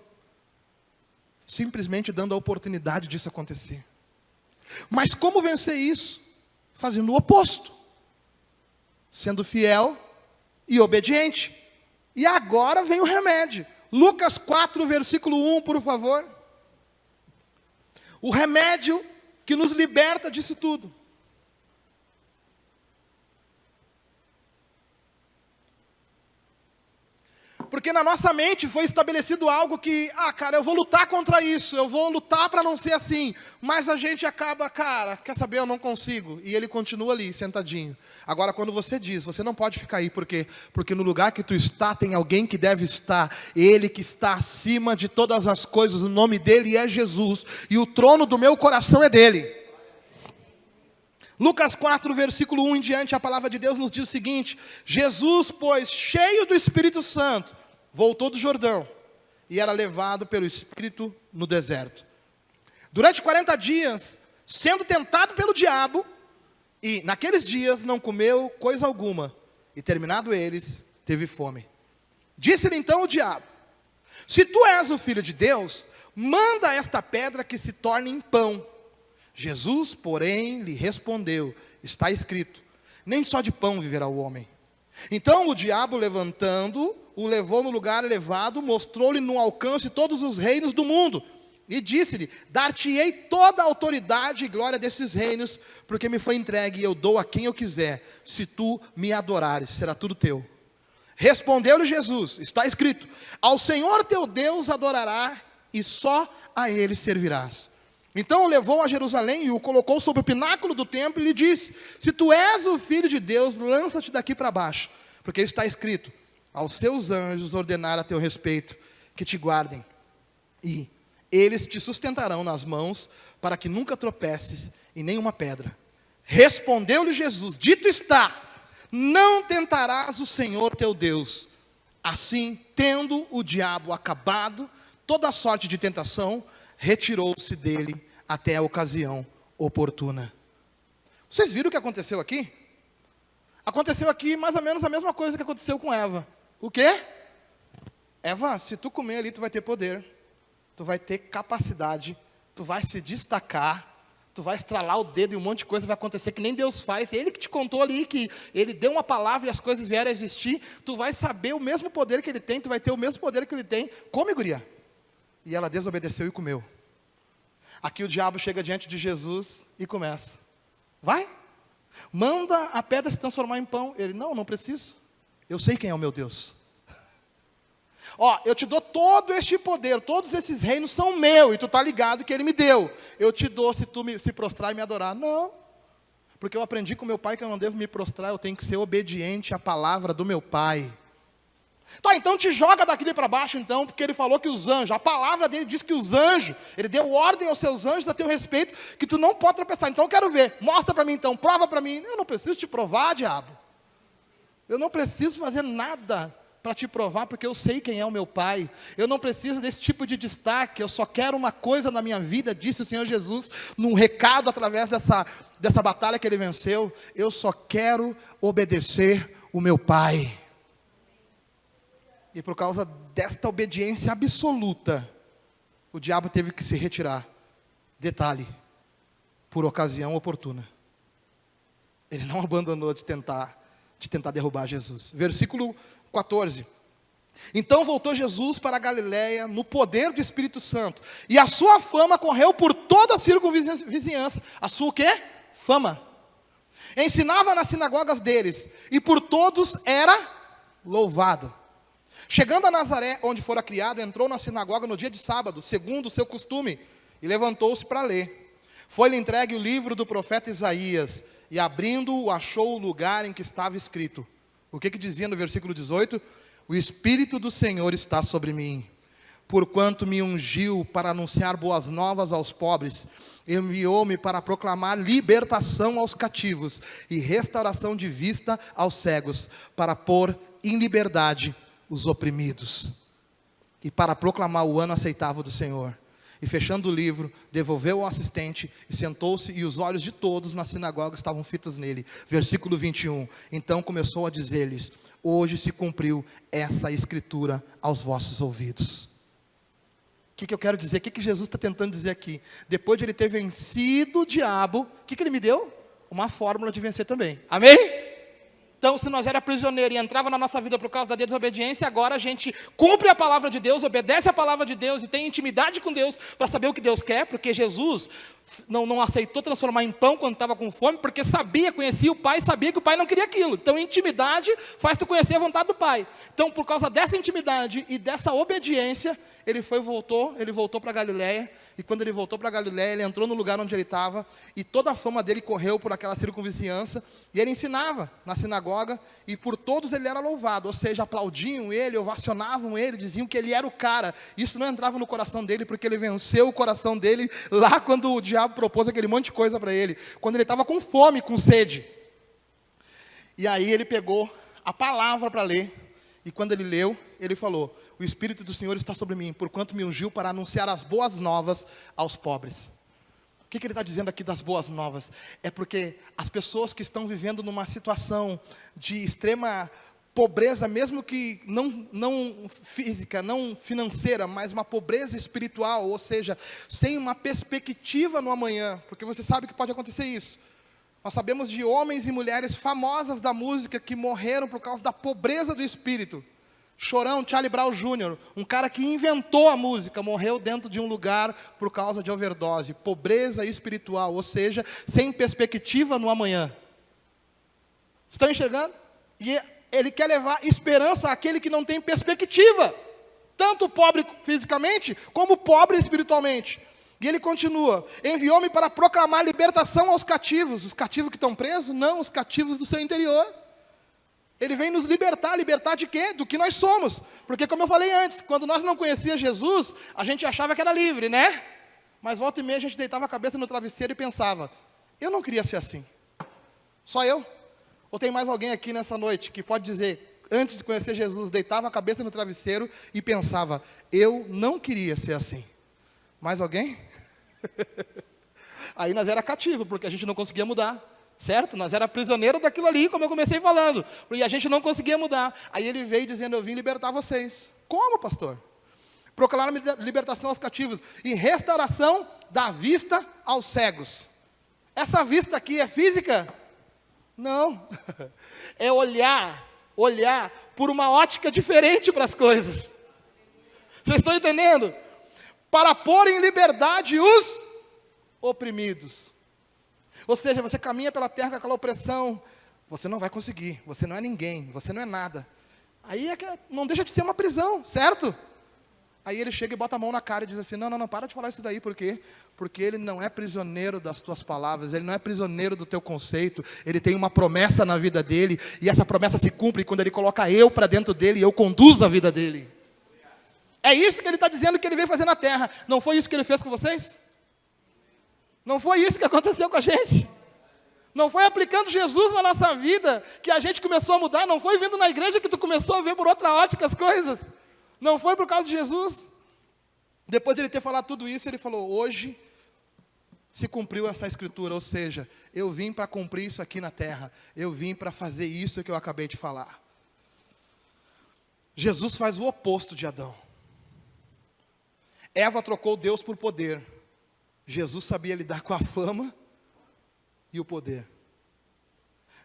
Simplesmente dando a oportunidade disso acontecer. Mas como vencer isso? Fazendo o oposto. Sendo fiel e obediente. E agora vem o remédio. Lucas 4, versículo 1, por favor. O remédio que nos liberta disso tudo. Porque na nossa mente foi estabelecido algo que, eu vou lutar contra isso, eu vou lutar para não ser assim. Mas a gente acaba, quer saber, eu não consigo. E ele continua ali, sentadinho. Agora, quando você diz, você não pode ficar aí, por quê? Porque no lugar que tu está, tem alguém que deve estar. Ele que está acima de todas as coisas, o nome dele é Jesus. E o trono do meu coração é dele. Lucas 4, versículo 1 em diante, a palavra de Deus nos diz o seguinte: Jesus, pois, cheio do Espírito Santo, voltou do Jordão e era levado pelo Espírito no deserto. Durante 40 dias, sendo tentado pelo diabo, e naqueles dias não comeu coisa alguma, e terminado eles, teve fome. Disse-lhe então o diabo: se tu és o Filho de Deus, manda esta pedra que se torne em pão. Jesus, porém, lhe respondeu: está escrito, nem só de pão viverá o homem. Então o diabo, levantando, o levou no lugar elevado, mostrou-lhe no alcance todos os reinos do mundo, e disse-lhe: dar-te-ei toda a autoridade e glória desses reinos, porque me foi entregue, e eu dou a quem eu quiser. Se tu me adorares, será tudo teu. Respondeu-lhe Jesus: está escrito, ao Senhor teu Deus adorará, e só a ele servirás. Então o levou a Jerusalém e o colocou sobre o pináculo do templo e lhe disse: se tu és o Filho de Deus, lança-te daqui para baixo, porque está escrito, aos seus anjos ordenar a teu respeito, que te guardem, e eles te sustentarão nas mãos, para que nunca tropeces em nenhuma pedra. Respondeu-lhe Jesus: dito está, não tentarás o Senhor teu Deus. Assim, tendo o diabo acabado toda a sorte de tentação, retirou-se dele até a ocasião oportuna. Vocês viram o que aconteceu aqui? Aconteceu aqui mais ou menos a mesma coisa que aconteceu com Eva. O quê? Eva, se tu comer ali, tu vai ter poder, tu vai ter capacidade, tu vai se destacar, tu vai estralar o dedo e um monte de coisa vai acontecer que nem Deus faz. Ele que te contou ali, que ele deu uma palavra e as coisas vieram a existir. Tu vai saber o mesmo poder que ele tem, tu vai ter o mesmo poder que ele tem. Come, guria. E ela desobedeceu e comeu. Aqui o diabo chega diante de Jesus e começa: vai, manda a pedra se transformar em pão. Ele: não preciso, eu sei quem é o meu Deus. Eu te dou todo este poder, todos esses reinos são meus, e tu está ligado que ele me deu. Eu te dou se tu se prostrar e me adorar. Não, porque eu aprendi com meu pai que eu não devo me prostrar, eu tenho que ser obediente à palavra do meu pai. Tá, então te joga daqui para baixo então, porque ele falou que os anjos, a palavra dele diz que os anjos, ele deu ordem aos seus anjos a teu respeito, que tu não pode tropeçar. Então eu quero ver, mostra para mim então, prova para mim. Eu não preciso te provar, diabo. Eu não preciso fazer nada para te provar, porque eu sei quem é o meu Pai. Eu não preciso desse tipo de destaque, eu só quero uma coisa na minha vida, disse o Senhor Jesus, num recado através dessa batalha que Ele venceu. Eu só quero obedecer o meu Pai. E por causa desta obediência absoluta, o diabo teve que se retirar. Detalhe, por ocasião oportuna. Ele não abandonou de tentar derrubar Jesus. Versículo 14. Então voltou Jesus para a Galiléia no poder do Espírito Santo, e a sua fama correu por toda a circunvizinhança. A sua o quê? Fama. Ensinava nas sinagogas deles, e por todos era louvado. Chegando a Nazaré, onde fora criado, entrou na sinagoga no dia de sábado, segundo o seu costume, e levantou-se para ler. Foi-lhe entregue o livro do profeta Isaías, e abrindo-o, achou o lugar em que estava escrito. O que dizia no versículo 18? O Espírito do Senhor está sobre mim, porquanto me ungiu para anunciar boas novas aos pobres, enviou-me para proclamar libertação aos cativos e restauração de vista aos cegos, para pôr em liberdade os oprimidos, e para proclamar o ano aceitável do Senhor. E fechando o livro, devolveu ao assistente, e sentou-se, e os olhos de todos na sinagoga estavam fitos nele. Versículo 21, então começou a dizer-lhes: hoje se cumpriu essa escritura aos vossos ouvidos. O que eu quero dizer? O que Jesus está tentando dizer aqui? Depois de ele ter vencido o diabo, o que ele me deu? Uma fórmula de vencer também. Amém? Então, se nós era prisioneiro e entrava na nossa vida por causa da desobediência, agora a gente cumpre a palavra de Deus, obedece a palavra de Deus e tem intimidade com Deus para saber o que Deus quer, porque Jesus não aceitou transformar em pão quando estava com fome, porque conhecia o Pai, sabia que o Pai não queria aquilo. Então, intimidade faz tu conhecer a vontade do Pai. Então, por causa dessa intimidade e dessa obediência, ele voltou para Galiléia. E quando ele voltou para Galiléia, ele entrou no lugar onde ele estava, e toda a fama dele correu por aquela circunvizinhança, e ele ensinava na sinagoga, e por todos ele era louvado, ou seja, aplaudiam ele, ovacionavam ele, diziam que ele era o cara. Isso não entrava no coração dele, porque ele venceu o coração dele, lá quando o diabo propôs aquele monte de coisa para ele, quando ele estava com fome, com sede. E aí ele pegou a palavra para ler, e quando ele leu, ele falou: o Espírito do Senhor está sobre mim, porquanto me ungiu para anunciar as boas novas aos pobres. O que ele está dizendo aqui das boas novas? É porque as pessoas que estão vivendo numa situação de extrema pobreza, mesmo que não física, não financeira, mas uma pobreza espiritual, ou seja, sem uma perspectiva no amanhã, porque você sabe que pode acontecer isso. Nós sabemos de homens e mulheres famosas da música que morreram por causa da pobreza do espírito. Chorão, Charlie Brown Jr., um cara que inventou a música, morreu dentro de um lugar por causa de overdose. Pobreza espiritual, ou seja, sem perspectiva no amanhã. Estão enxergando? E ele quer levar esperança àquele que não tem perspectiva, tanto pobre fisicamente, como pobre espiritualmente. E ele continua: enviou-me para proclamar libertação aos cativos. Os cativos que estão presos? Não, os cativos do seu interior. Ele vem nos libertar. Libertar de quê? Do que nós somos. Porque, como eu falei antes, quando nós não conhecíamos Jesus, a gente achava que era livre, né? Mas volta e meia a gente deitava a cabeça no travesseiro e pensava: eu não queria ser assim. Só eu? Ou tem mais alguém aqui nessa noite que pode dizer, antes de conhecer Jesus, deitava a cabeça no travesseiro e pensava: eu não queria ser assim? Mais alguém? Aí nós era cativo, porque a gente não conseguia mudar. Certo? Nós era prisioneiro daquilo ali, como eu comecei falando. E a gente não conseguia mudar. Aí ele veio dizendo: eu vim libertar vocês. Como, pastor? Proclamar libertação aos cativos e restauração da vista aos cegos. Essa vista aqui é física? Não. É olhar por uma ótica diferente para as coisas. Vocês estão entendendo? Para pôr em liberdade os oprimidos. Ou seja, você caminha pela terra com aquela opressão, você não vai conseguir, você não é ninguém, você não é nada. Aí é que não deixa de ser uma prisão, certo? Aí ele chega e bota a mão na cara e diz assim: não, para de falar isso daí, por quê? Porque ele não é prisioneiro das tuas palavras, ele não é prisioneiro do teu conceito, ele tem uma promessa na vida dele, e essa promessa se cumpre quando ele coloca eu para dentro dele, e eu conduzo a vida dele. É isso que ele está dizendo que ele veio fazer na terra. Não foi isso que ele fez com vocês? Não foi isso que aconteceu com a gente? Não foi aplicando Jesus na nossa vida que a gente começou a mudar. Não foi vindo na igreja que tu começou a ver por outra ótica as coisas. Não foi por causa de Jesus. Depois de ele ter falado tudo isso, ele falou, hoje se cumpriu essa escritura. Ou seja, eu vim para cumprir isso aqui na terra. Eu vim para fazer isso que eu acabei de falar. Jesus faz o oposto de Adão. Eva trocou Deus por poder. Jesus sabia lidar com a fama e o poder.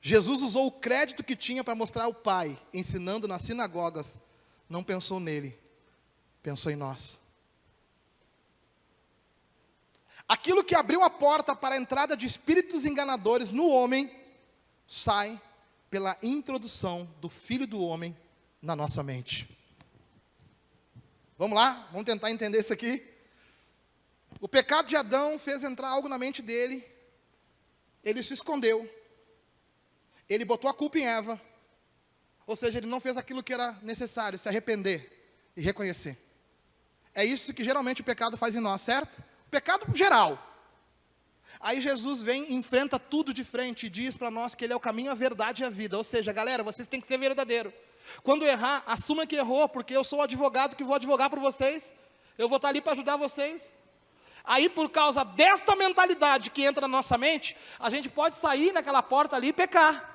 Jesus usou o crédito que tinha para mostrar ao Pai, ensinando nas sinagogas. Não pensou nele, pensou em nós. Aquilo que abriu a porta para a entrada de espíritos enganadores no homem, sai pela introdução do Filho do Homem na nossa mente. Vamos lá? Vamos tentar entender isso aqui? O pecado de Adão fez entrar algo na mente dele. Ele se escondeu. Ele botou a culpa em Eva. Ou seja, ele não fez aquilo que era necessário, se arrepender e reconhecer. É isso que geralmente o pecado faz em nós, certo? Pecado geral. Aí Jesus vem, enfrenta tudo de frente e diz para nós que Ele é o caminho, a verdade e a vida. Ou seja, galera, vocês têm que ser verdadeiro. Quando errar, assuma que errou, porque eu sou o advogado que vou advogar por vocês. Eu vou estar ali para ajudar vocês. Aí, por causa desta mentalidade que entra na nossa mente, a gente pode sair naquela porta ali e pecar.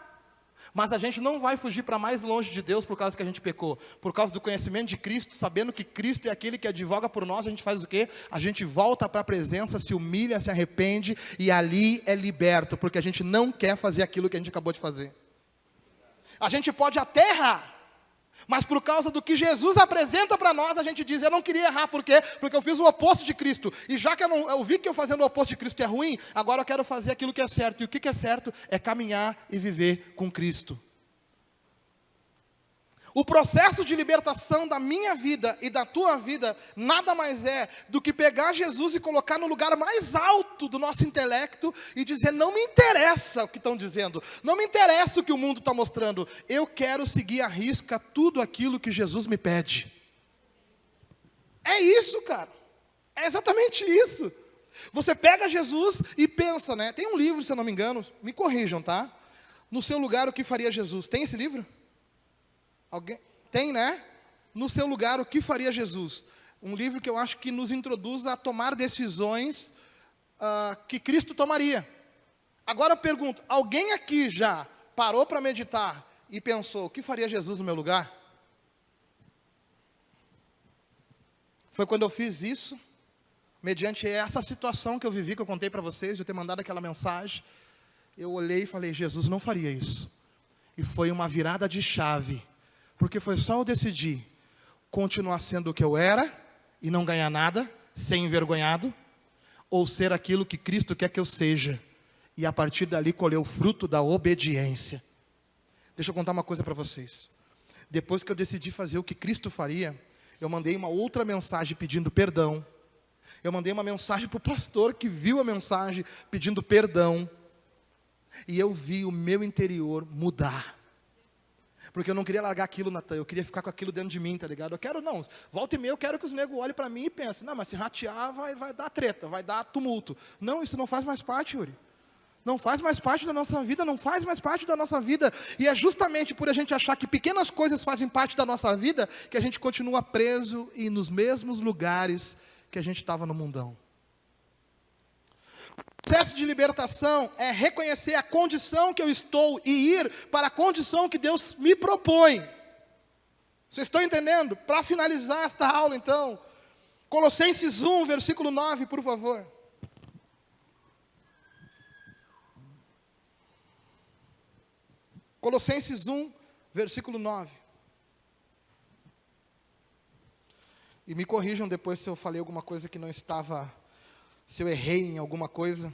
Mas a gente não vai fugir para mais longe de Deus por causa que a gente pecou. Por causa do conhecimento de Cristo, sabendo que Cristo é aquele que advoga por nós, a gente faz o quê? A gente volta para a presença, se humilha, se arrepende e ali é liberto, porque a gente não quer fazer aquilo que a gente acabou de fazer. A gente pode até errar, mas por causa do que Jesus apresenta para nós, a gente diz, eu não queria errar, por quê? Porque eu fiz o oposto de Cristo, e já que eu vi que eu fazendo o oposto de Cristo é ruim, agora eu quero fazer aquilo que é certo, e o que é certo é caminhar e viver com Cristo. O processo de libertação da minha vida e da tua vida, nada mais é do que pegar Jesus e colocar no lugar mais alto do nosso intelecto e dizer, não me interessa o que estão dizendo, não me interessa o que o mundo está mostrando, eu quero seguir à risca tudo aquilo que Jesus me pede. É isso, cara, é exatamente isso. Você pega Jesus e pensa, né? Tem um livro, se eu não me engano, me corrijam, tá? No seu lugar, o que faria Jesus? Tem esse livro? Alguém? Tem, né? No seu lugar, o que faria Jesus? Um livro que eu acho que nos introduz a tomar decisões que Cristo tomaria. Agora eu pergunto, alguém aqui já parou para meditar e pensou, o que faria Jesus no meu lugar? Foi quando eu fiz isso, mediante essa situação que eu vivi, que eu contei para vocês, de eu ter mandado aquela mensagem, eu olhei e falei, Jesus não faria isso. E foi uma virada de chave. Porque foi só eu decidir continuar sendo o que eu era e não ganhar nada, ser envergonhado, ou ser aquilo que Cristo quer que eu seja, e a partir dali colher o fruto da obediência. Deixa eu contar uma coisa para vocês. Depois que eu decidi fazer o que Cristo faria, eu mandei uma outra mensagem pedindo perdão. Eu mandei uma mensagem para o pastor que viu a mensagem pedindo perdão. E eu vi o meu interior mudar. Porque eu não queria largar aquilo, Natan, eu queria ficar com aquilo dentro de mim, tá ligado? Eu quero, não, volta e meia eu quero que os negros olhem para mim e pensem, não, mas se ratear vai dar treta, vai dar tumulto. Não, isso não faz mais parte, Yuri. Não faz mais parte da nossa vida, não faz mais parte da nossa vida. E é justamente por a gente achar que pequenas coisas fazem parte da nossa vida, que a gente continua preso e nos mesmos lugares que a gente estava no mundão. O processo de libertação é reconhecer a condição que eu estou e ir para a condição que Deus me propõe. Vocês estão entendendo? Para finalizar esta aula, então, Colossenses 1, versículo 9, por favor. Colossenses 1, versículo 9. E me corrijam depois se eu falei alguma coisa que não estava... Se eu errei em alguma coisa,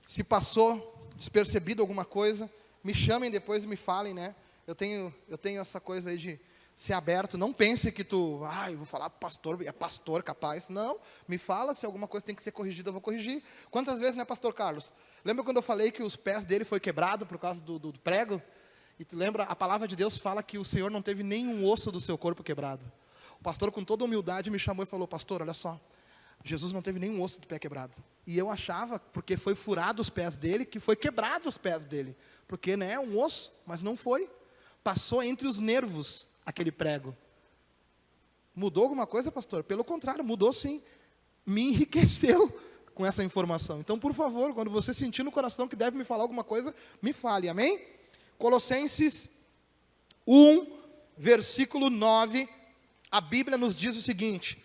se passou despercebido alguma coisa, me chamem depois e me falem, né? Eu tenho essa coisa aí de ser aberto. Não pense que eu vou falar para pastor, é pastor capaz. Não, me fala, se alguma coisa tem que ser corrigida, eu vou corrigir. Quantas vezes, né, pastor Carlos? Lembra quando eu falei que os pés dele foi quebrado por causa do prego? E tu lembra, a palavra de Deus fala que o Senhor não teve nenhum osso do seu corpo quebrado. O pastor, com toda humildade, me chamou e falou, pastor, olha só. Jesus não teve nenhum osso do pé quebrado. E eu achava, porque foi furado os pés dele, que foi quebrado os pés dele. Porque, né, um osso, mas não foi. Passou entre os nervos aquele prego. Mudou alguma coisa, pastor? Pelo contrário, mudou sim. Me enriqueceu com essa informação. Então, por favor, quando você sentir no coração que deve me falar alguma coisa, me fale, amém? Colossenses 1, versículo 9, a Bíblia nos diz o seguinte: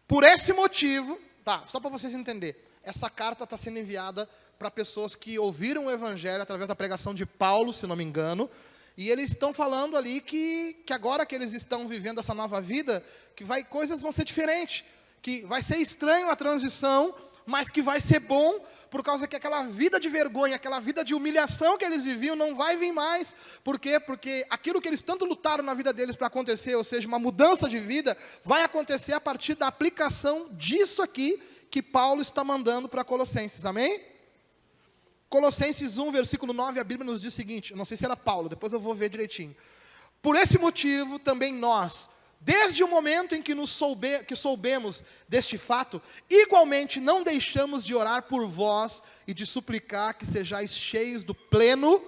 por esse motivo, tá, só para vocês entenderem, essa carta está sendo enviada para pessoas que ouviram o Evangelho através da pregação de Paulo, se não me engano, e eles estão falando ali que agora que eles estão vivendo essa nova vida, que coisas vão ser diferentes, que vai ser estranho a transição, mas que vai ser bom, por causa que aquela vida de vergonha, aquela vida de humilhação que eles viviam, não vai vir mais. Por quê? Porque aquilo que eles tanto lutaram na vida deles para acontecer, ou seja, uma mudança de vida, vai acontecer a partir da aplicação disso aqui, que Paulo está mandando para Colossenses, amém? Colossenses 1, versículo 9, a Bíblia nos diz o seguinte, não sei se era Paulo, depois eu vou ver direitinho. Por esse motivo, também nós, desde o momento em que soubemos deste fato, igualmente não deixamos de orar por vós e de suplicar que sejais cheios do pleno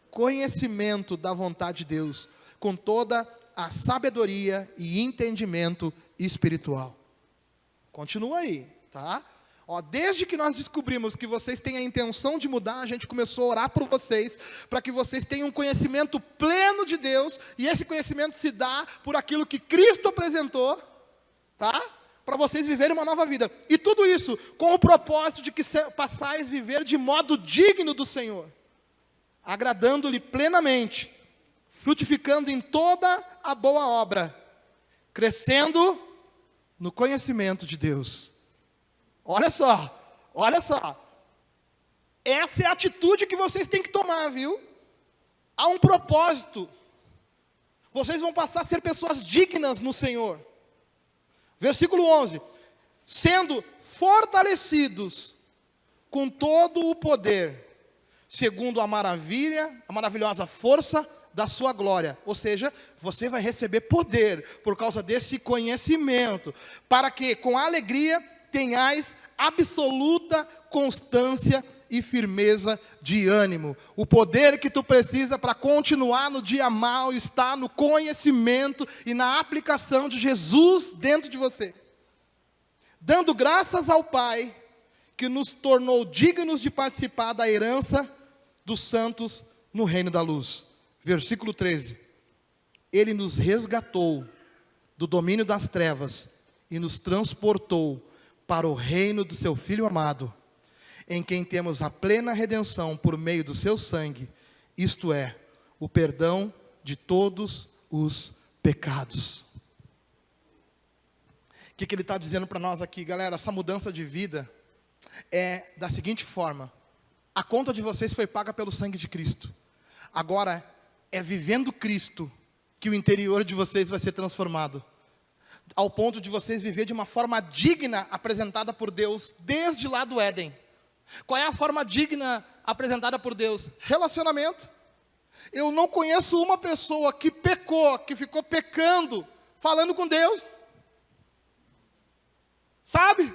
conhecimento da vontade de Deus, com toda a sabedoria e entendimento espiritual. Continua aí, tá? Ó, desde que nós descobrimos que vocês têm a intenção de mudar, a gente começou a orar por vocês, para que vocês tenham um conhecimento pleno de Deus, e esse conhecimento se dá por aquilo que Cristo apresentou, tá? Para vocês viverem uma nova vida. E tudo isso com o propósito de que passais a viver de modo digno do Senhor, agradando-lhe plenamente, frutificando em toda a boa obra, crescendo no conhecimento de Deus. Olha só. Essa é a atitude que vocês têm que tomar, viu? Há um propósito. Vocês vão passar a ser pessoas dignas no Senhor. Versículo 11. Sendo fortalecidos com todo o poder, segundo a maravilhosa força da sua glória. Ou seja, você vai receber poder por causa desse conhecimento, para que com alegria tenhais absoluta constância e firmeza de ânimo. O poder que tu precisa para continuar no dia mau está no conhecimento e na aplicação de Jesus dentro de você. Dando graças ao Pai, que nos tornou dignos de participar da herança dos santos no reino da luz. Versículo 13. Ele nos resgatou do domínio das trevas e nos transportou para o reino do seu Filho amado, em quem temos a plena redenção por meio do seu sangue, isto é, o perdão de todos os pecados. O que ele está dizendo para nós aqui, galera? Essa mudança de vida é da seguinte forma: a conta de vocês foi paga pelo sangue de Cristo. Agora, é vivendo Cristo que o interior de vocês vai ser transformado, ao ponto de vocês viver de uma forma digna apresentada por Deus desde lá do Éden. Qual é a forma digna apresentada por Deus? Relacionamento. Eu não conheço uma pessoa que pecou, que ficou pecando, falando com Deus. Sabe?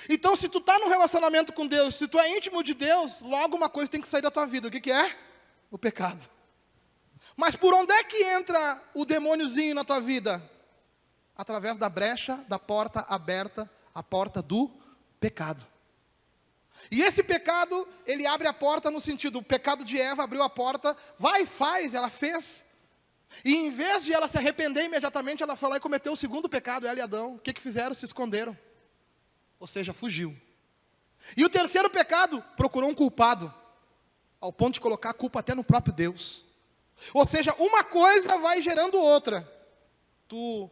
Então, se tu está num relacionamento com Deus, se tu é íntimo de Deus, logo uma coisa tem que sair da tua vida. O que é? O pecado. Mas por onde é que entra o demôniozinho na tua vida? Através da brecha, da porta aberta, a porta do pecado. E esse pecado, ele abre a porta no sentido, o pecado de Eva abriu a porta, vai, faz, ela fez. E em vez de ela se arrepender imediatamente, ela foi lá e cometeu o segundo pecado, ela e Adão. O que fizeram? Se esconderam. Ou seja, fugiu. E o terceiro pecado, procurou um culpado, ao ponto de colocar a culpa até no próprio Deus. Ou seja, uma coisa vai gerando outra. Tu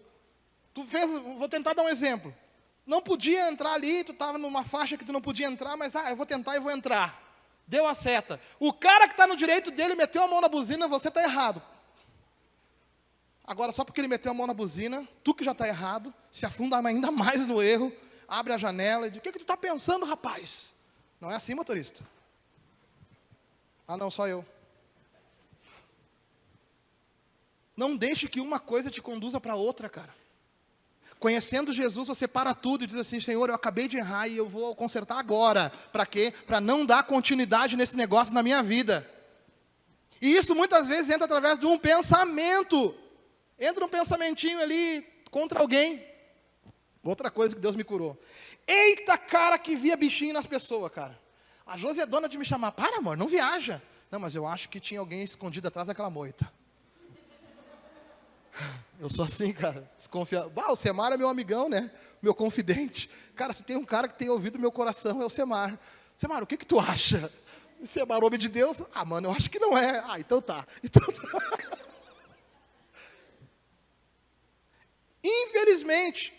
fez, vou tentar dar um exemplo. Não podia entrar ali, tu estava numa faixa que tu não podia entrar, mas eu vou tentar e vou entrar. Deu a seta. O cara que está no direito dele meteu a mão na buzina, você está errado. Agora, só porque ele meteu a mão na buzina, tu que já está errado, se afunda ainda mais no erro, abre a janela e diz: o que tu está pensando, rapaz? Não é assim, motorista? Ah, não, só eu. Não deixe que uma coisa te conduza para outra, cara. Conhecendo Jesus, você para tudo e diz assim, Senhor, eu acabei de errar e eu vou consertar agora. Para quê? Para não dar continuidade nesse negócio na minha vida. E isso muitas vezes entra através de um pensamento. Entra um pensamentinho ali contra alguém. Outra coisa que Deus me curou. Eita, cara, que via bichinho nas pessoas, cara. A Josi é dona de me chamar. Para, amor, não viaja. Não, mas eu acho que tinha alguém escondido atrás daquela moita. Eu sou assim, cara, desconfiado. O Semar é meu amigão, né? Meu confidente. Cara, se tem um cara que tem ouvido meu coração, é o Semar. Semar, o que tu acha? Semar, homem de Deus? Ah, mano, eu acho que não é. Ah, então tá. Infelizmente,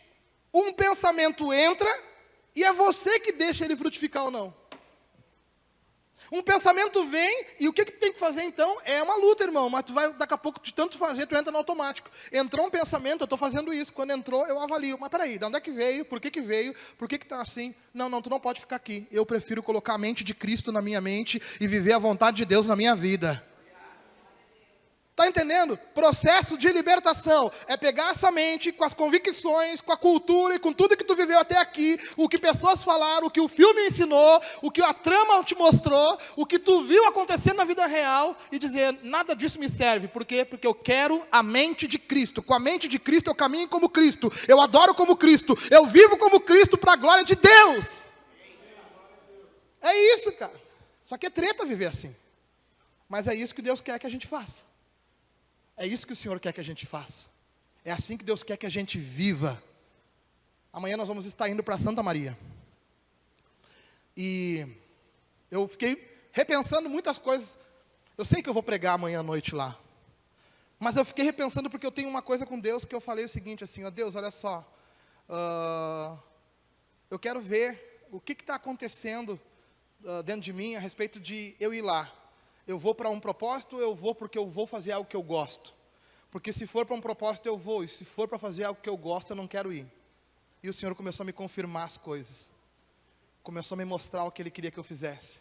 um pensamento entra e é você que deixa ele frutificar ou não. Um pensamento vem, e o que tem que fazer então? É uma luta, irmão, mas tu vai, daqui a pouco, de tanto fazer, tu entra no automático. Entrou um pensamento, eu estou fazendo isso, quando entrou, eu avalio. Mas peraí, de onde é que veio? Por que veio? Por que está assim? Não, tu não pode ficar aqui. Eu prefiro colocar a mente de Cristo na minha mente e viver a vontade de Deus na minha vida. Está entendendo? Processo de libertação é pegar essa mente com as convicções, com a cultura e com tudo que tu viveu até aqui, o que pessoas falaram, o que o filme ensinou, o que a trama te mostrou, o que tu viu acontecer na vida real e dizer, nada disso me serve. Por quê? Porque eu quero a mente de Cristo. Com a mente de Cristo eu caminho como Cristo, eu adoro como Cristo, eu vivo como Cristo para a glória de Deus. É isso, cara. Só que é treta viver assim. Mas é isso que Deus quer que a gente faça. É isso que o Senhor quer que a gente faça. É assim que Deus quer que a gente viva. Amanhã nós vamos estar indo para Santa Maria. E eu fiquei repensando muitas coisas. Eu sei que eu vou pregar amanhã à noite lá. Mas eu fiquei repensando porque eu tenho uma coisa com Deus que eu falei o seguinte, assim, ó, Deus, olha só. Eu quero ver o que está acontecendo dentro de mim a respeito de eu ir lá. Eu vou para um propósito, eu vou porque eu vou fazer algo que eu gosto. Porque se for para um propósito, eu vou. E se for para fazer algo que eu gosto, eu não quero ir. E o Senhor começou a me confirmar as coisas. Começou a me mostrar o que Ele queria que eu fizesse.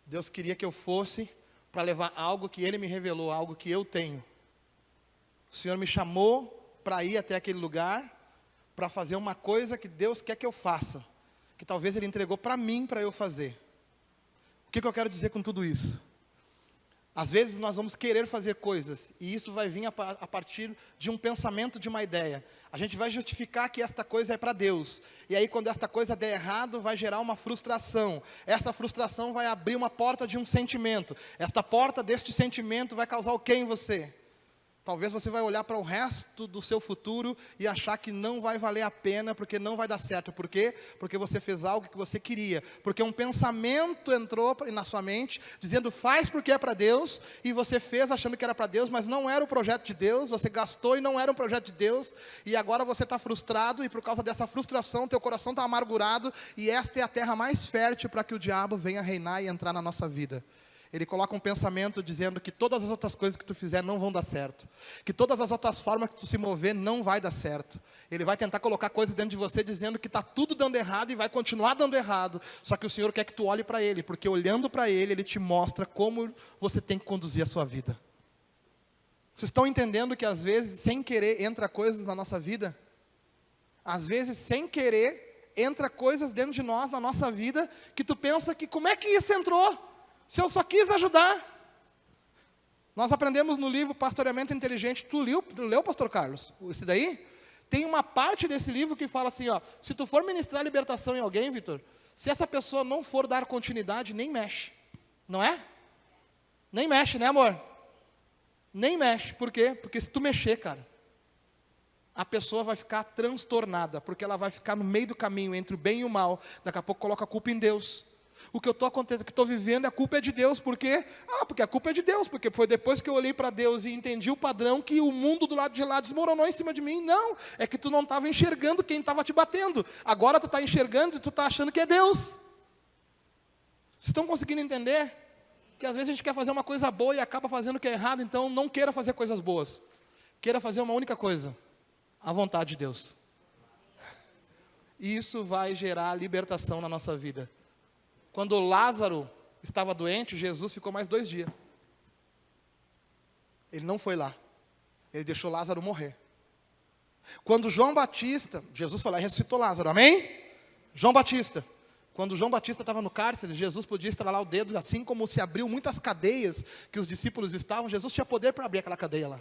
Deus queria que eu fosse para levar algo que Ele me revelou, algo que eu tenho. O Senhor me chamou para ir até aquele lugar, para fazer uma coisa que Deus quer que eu faça. Que talvez Ele entregou para mim, para eu fazer. O que eu quero dizer com tudo isso? Às vezes nós vamos querer fazer coisas, e isso vai vir a partir de um pensamento, de uma ideia. A gente vai justificar que esta coisa é para Deus. E aí quando esta coisa der errado, vai gerar uma frustração. Essa frustração vai abrir uma porta de um sentimento. Esta porta deste sentimento vai causar o que em você? Talvez você vai olhar para o resto do seu futuro e achar que não vai valer a pena, porque não vai dar certo. Por quê? Porque você fez algo que você queria. Porque um pensamento entrou na sua mente, dizendo faz porque é para Deus, e você fez achando que era para Deus, mas não era o projeto de Deus, você gastou e não era um projeto de Deus, e agora você está frustrado, e por causa dessa frustração, teu coração está amargurado, e esta é a terra mais fértil para que o diabo venha reinar e entrar na nossa vida. Ele coloca um pensamento dizendo que todas as outras coisas que tu fizer não vão dar certo. Que todas as outras formas que tu se mover não vai dar certo. Ele vai tentar colocar coisas dentro de você dizendo que está tudo dando errado e vai continuar dando errado. Só que o Senhor quer que tu olhe para Ele, porque olhando para Ele, Ele te mostra como você tem que conduzir a sua vida. Vocês estão entendendo que às vezes, sem querer, entra coisas na nossa vida? Às vezes, sem querer, entra coisas dentro de nós, na nossa vida, que tu pensa que como é que isso entrou? Se eu só quis ajudar. Nós aprendemos no livro Pastoreamento Inteligente. Tu leu, pastor Carlos? Esse daí? Tem uma parte desse livro que fala assim, ó, se tu for ministrar libertação em alguém, Vitor, se essa pessoa não for dar continuidade, nem mexe. Não é? Nem mexe, né, amor? Nem mexe. Por quê? Porque se tu mexer, cara, a pessoa vai ficar transtornada, porque ela vai ficar no meio do caminho entre o bem e o mal. Daqui a pouco coloca a culpa em Deus. O que eu estou vivendo, a culpa é de Deus. Por quê? Porque a culpa é de Deus. Porque foi depois que eu olhei para Deus e entendi o padrão que o mundo do lado de lá desmoronou em cima de mim. Não, é que tu não estava enxergando quem estava te batendo. Agora tu está enxergando e tu está achando que é Deus. Vocês estão conseguindo entender? Que às vezes a gente quer fazer uma coisa boa e acaba fazendo o que é errado. Então não queira fazer coisas boas. Queira fazer uma única coisa. A vontade de Deus. E isso vai gerar libertação na nossa vida. Quando Lázaro estava doente, Jesus ficou mais 2 dias. Ele não foi lá. Ele deixou Lázaro morrer. Quando João Batista, Jesus foi lá e ressuscitou Lázaro, amém? João Batista. Quando João Batista estava no cárcere, Jesus podia estralar o dedo, assim como se abriu muitas cadeias que os discípulos estavam, Jesus tinha poder para abrir aquela cadeia lá.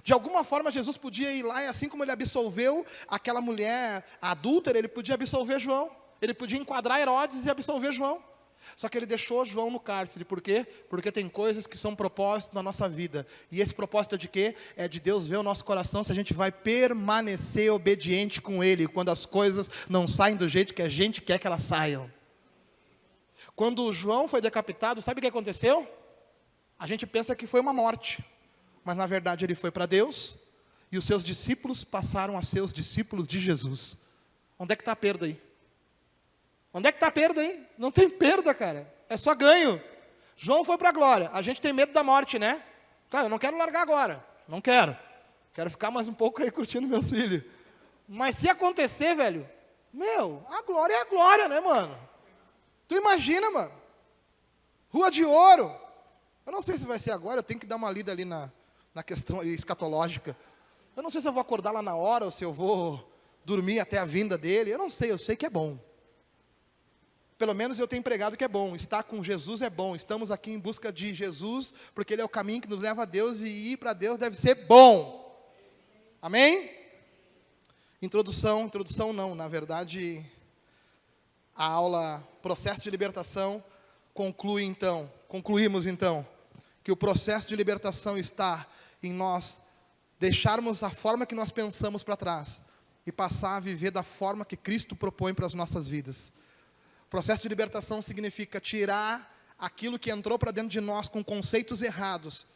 De alguma forma, Jesus podia ir lá, e assim como ele absolveu aquela mulher adúltera, ele podia absolver João. Ele podia enquadrar Herodes e absolver João. Só que ele deixou João no cárcere. Por quê? Porque tem coisas que são propósitos na nossa vida. E esse propósito é de quê? É de Deus ver o nosso coração, se a gente vai permanecer obediente com Ele, quando as coisas não saem do jeito que a gente quer que elas saiam. Quando João foi decapitado, sabe o que aconteceu? A gente pensa que foi uma morte. Mas na verdade ele foi para Deus, e os seus discípulos passaram a ser os discípulos de Jesus. Onde é que está a perda aí? Onde é que está a perda aí? Não tem perda, cara. É só ganho. João foi para a glória. A gente tem medo da morte, né? Cara, eu não quero largar agora. Não quero. Quero ficar mais um pouco aí curtindo meus filhos. Mas se acontecer, velho, a glória é a glória, né, mano? Tu imagina, mano. Rua de ouro. Eu não sei se vai ser agora, eu tenho que dar uma lida ali na questão ali escatológica. Eu não sei se eu vou acordar lá na hora, ou se eu vou dormir até a vinda dele. Eu não sei, eu sei que é bom. Pelo menos eu tenho pregado que é bom. Estar com Jesus é bom. Estamos aqui em busca de Jesus, porque Ele é o caminho que nos leva a Deus, e ir para Deus deve ser bom. Amém? Introdução não, na verdade, a aula Processo de Libertação concluímos então, que o processo de libertação está em nós deixarmos a forma que nós pensamos para trás e passar a viver da forma que Cristo propõe para as nossas vidas. O processo de libertação significa tirar aquilo que entrou para dentro de nós com conceitos errados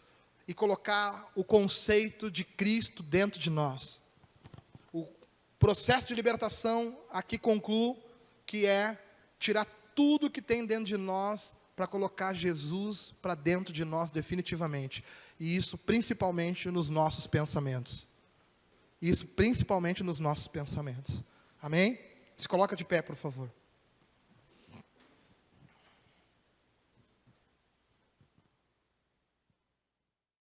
e colocar o conceito de Cristo dentro de nós. O processo de libertação aqui concluo que é tirar tudo que tem dentro de nós para colocar Jesus para dentro de nós definitivamente. E isso principalmente nos nossos pensamentos. Isso principalmente nos nossos pensamentos. Amém? Se coloca de pé, por favor.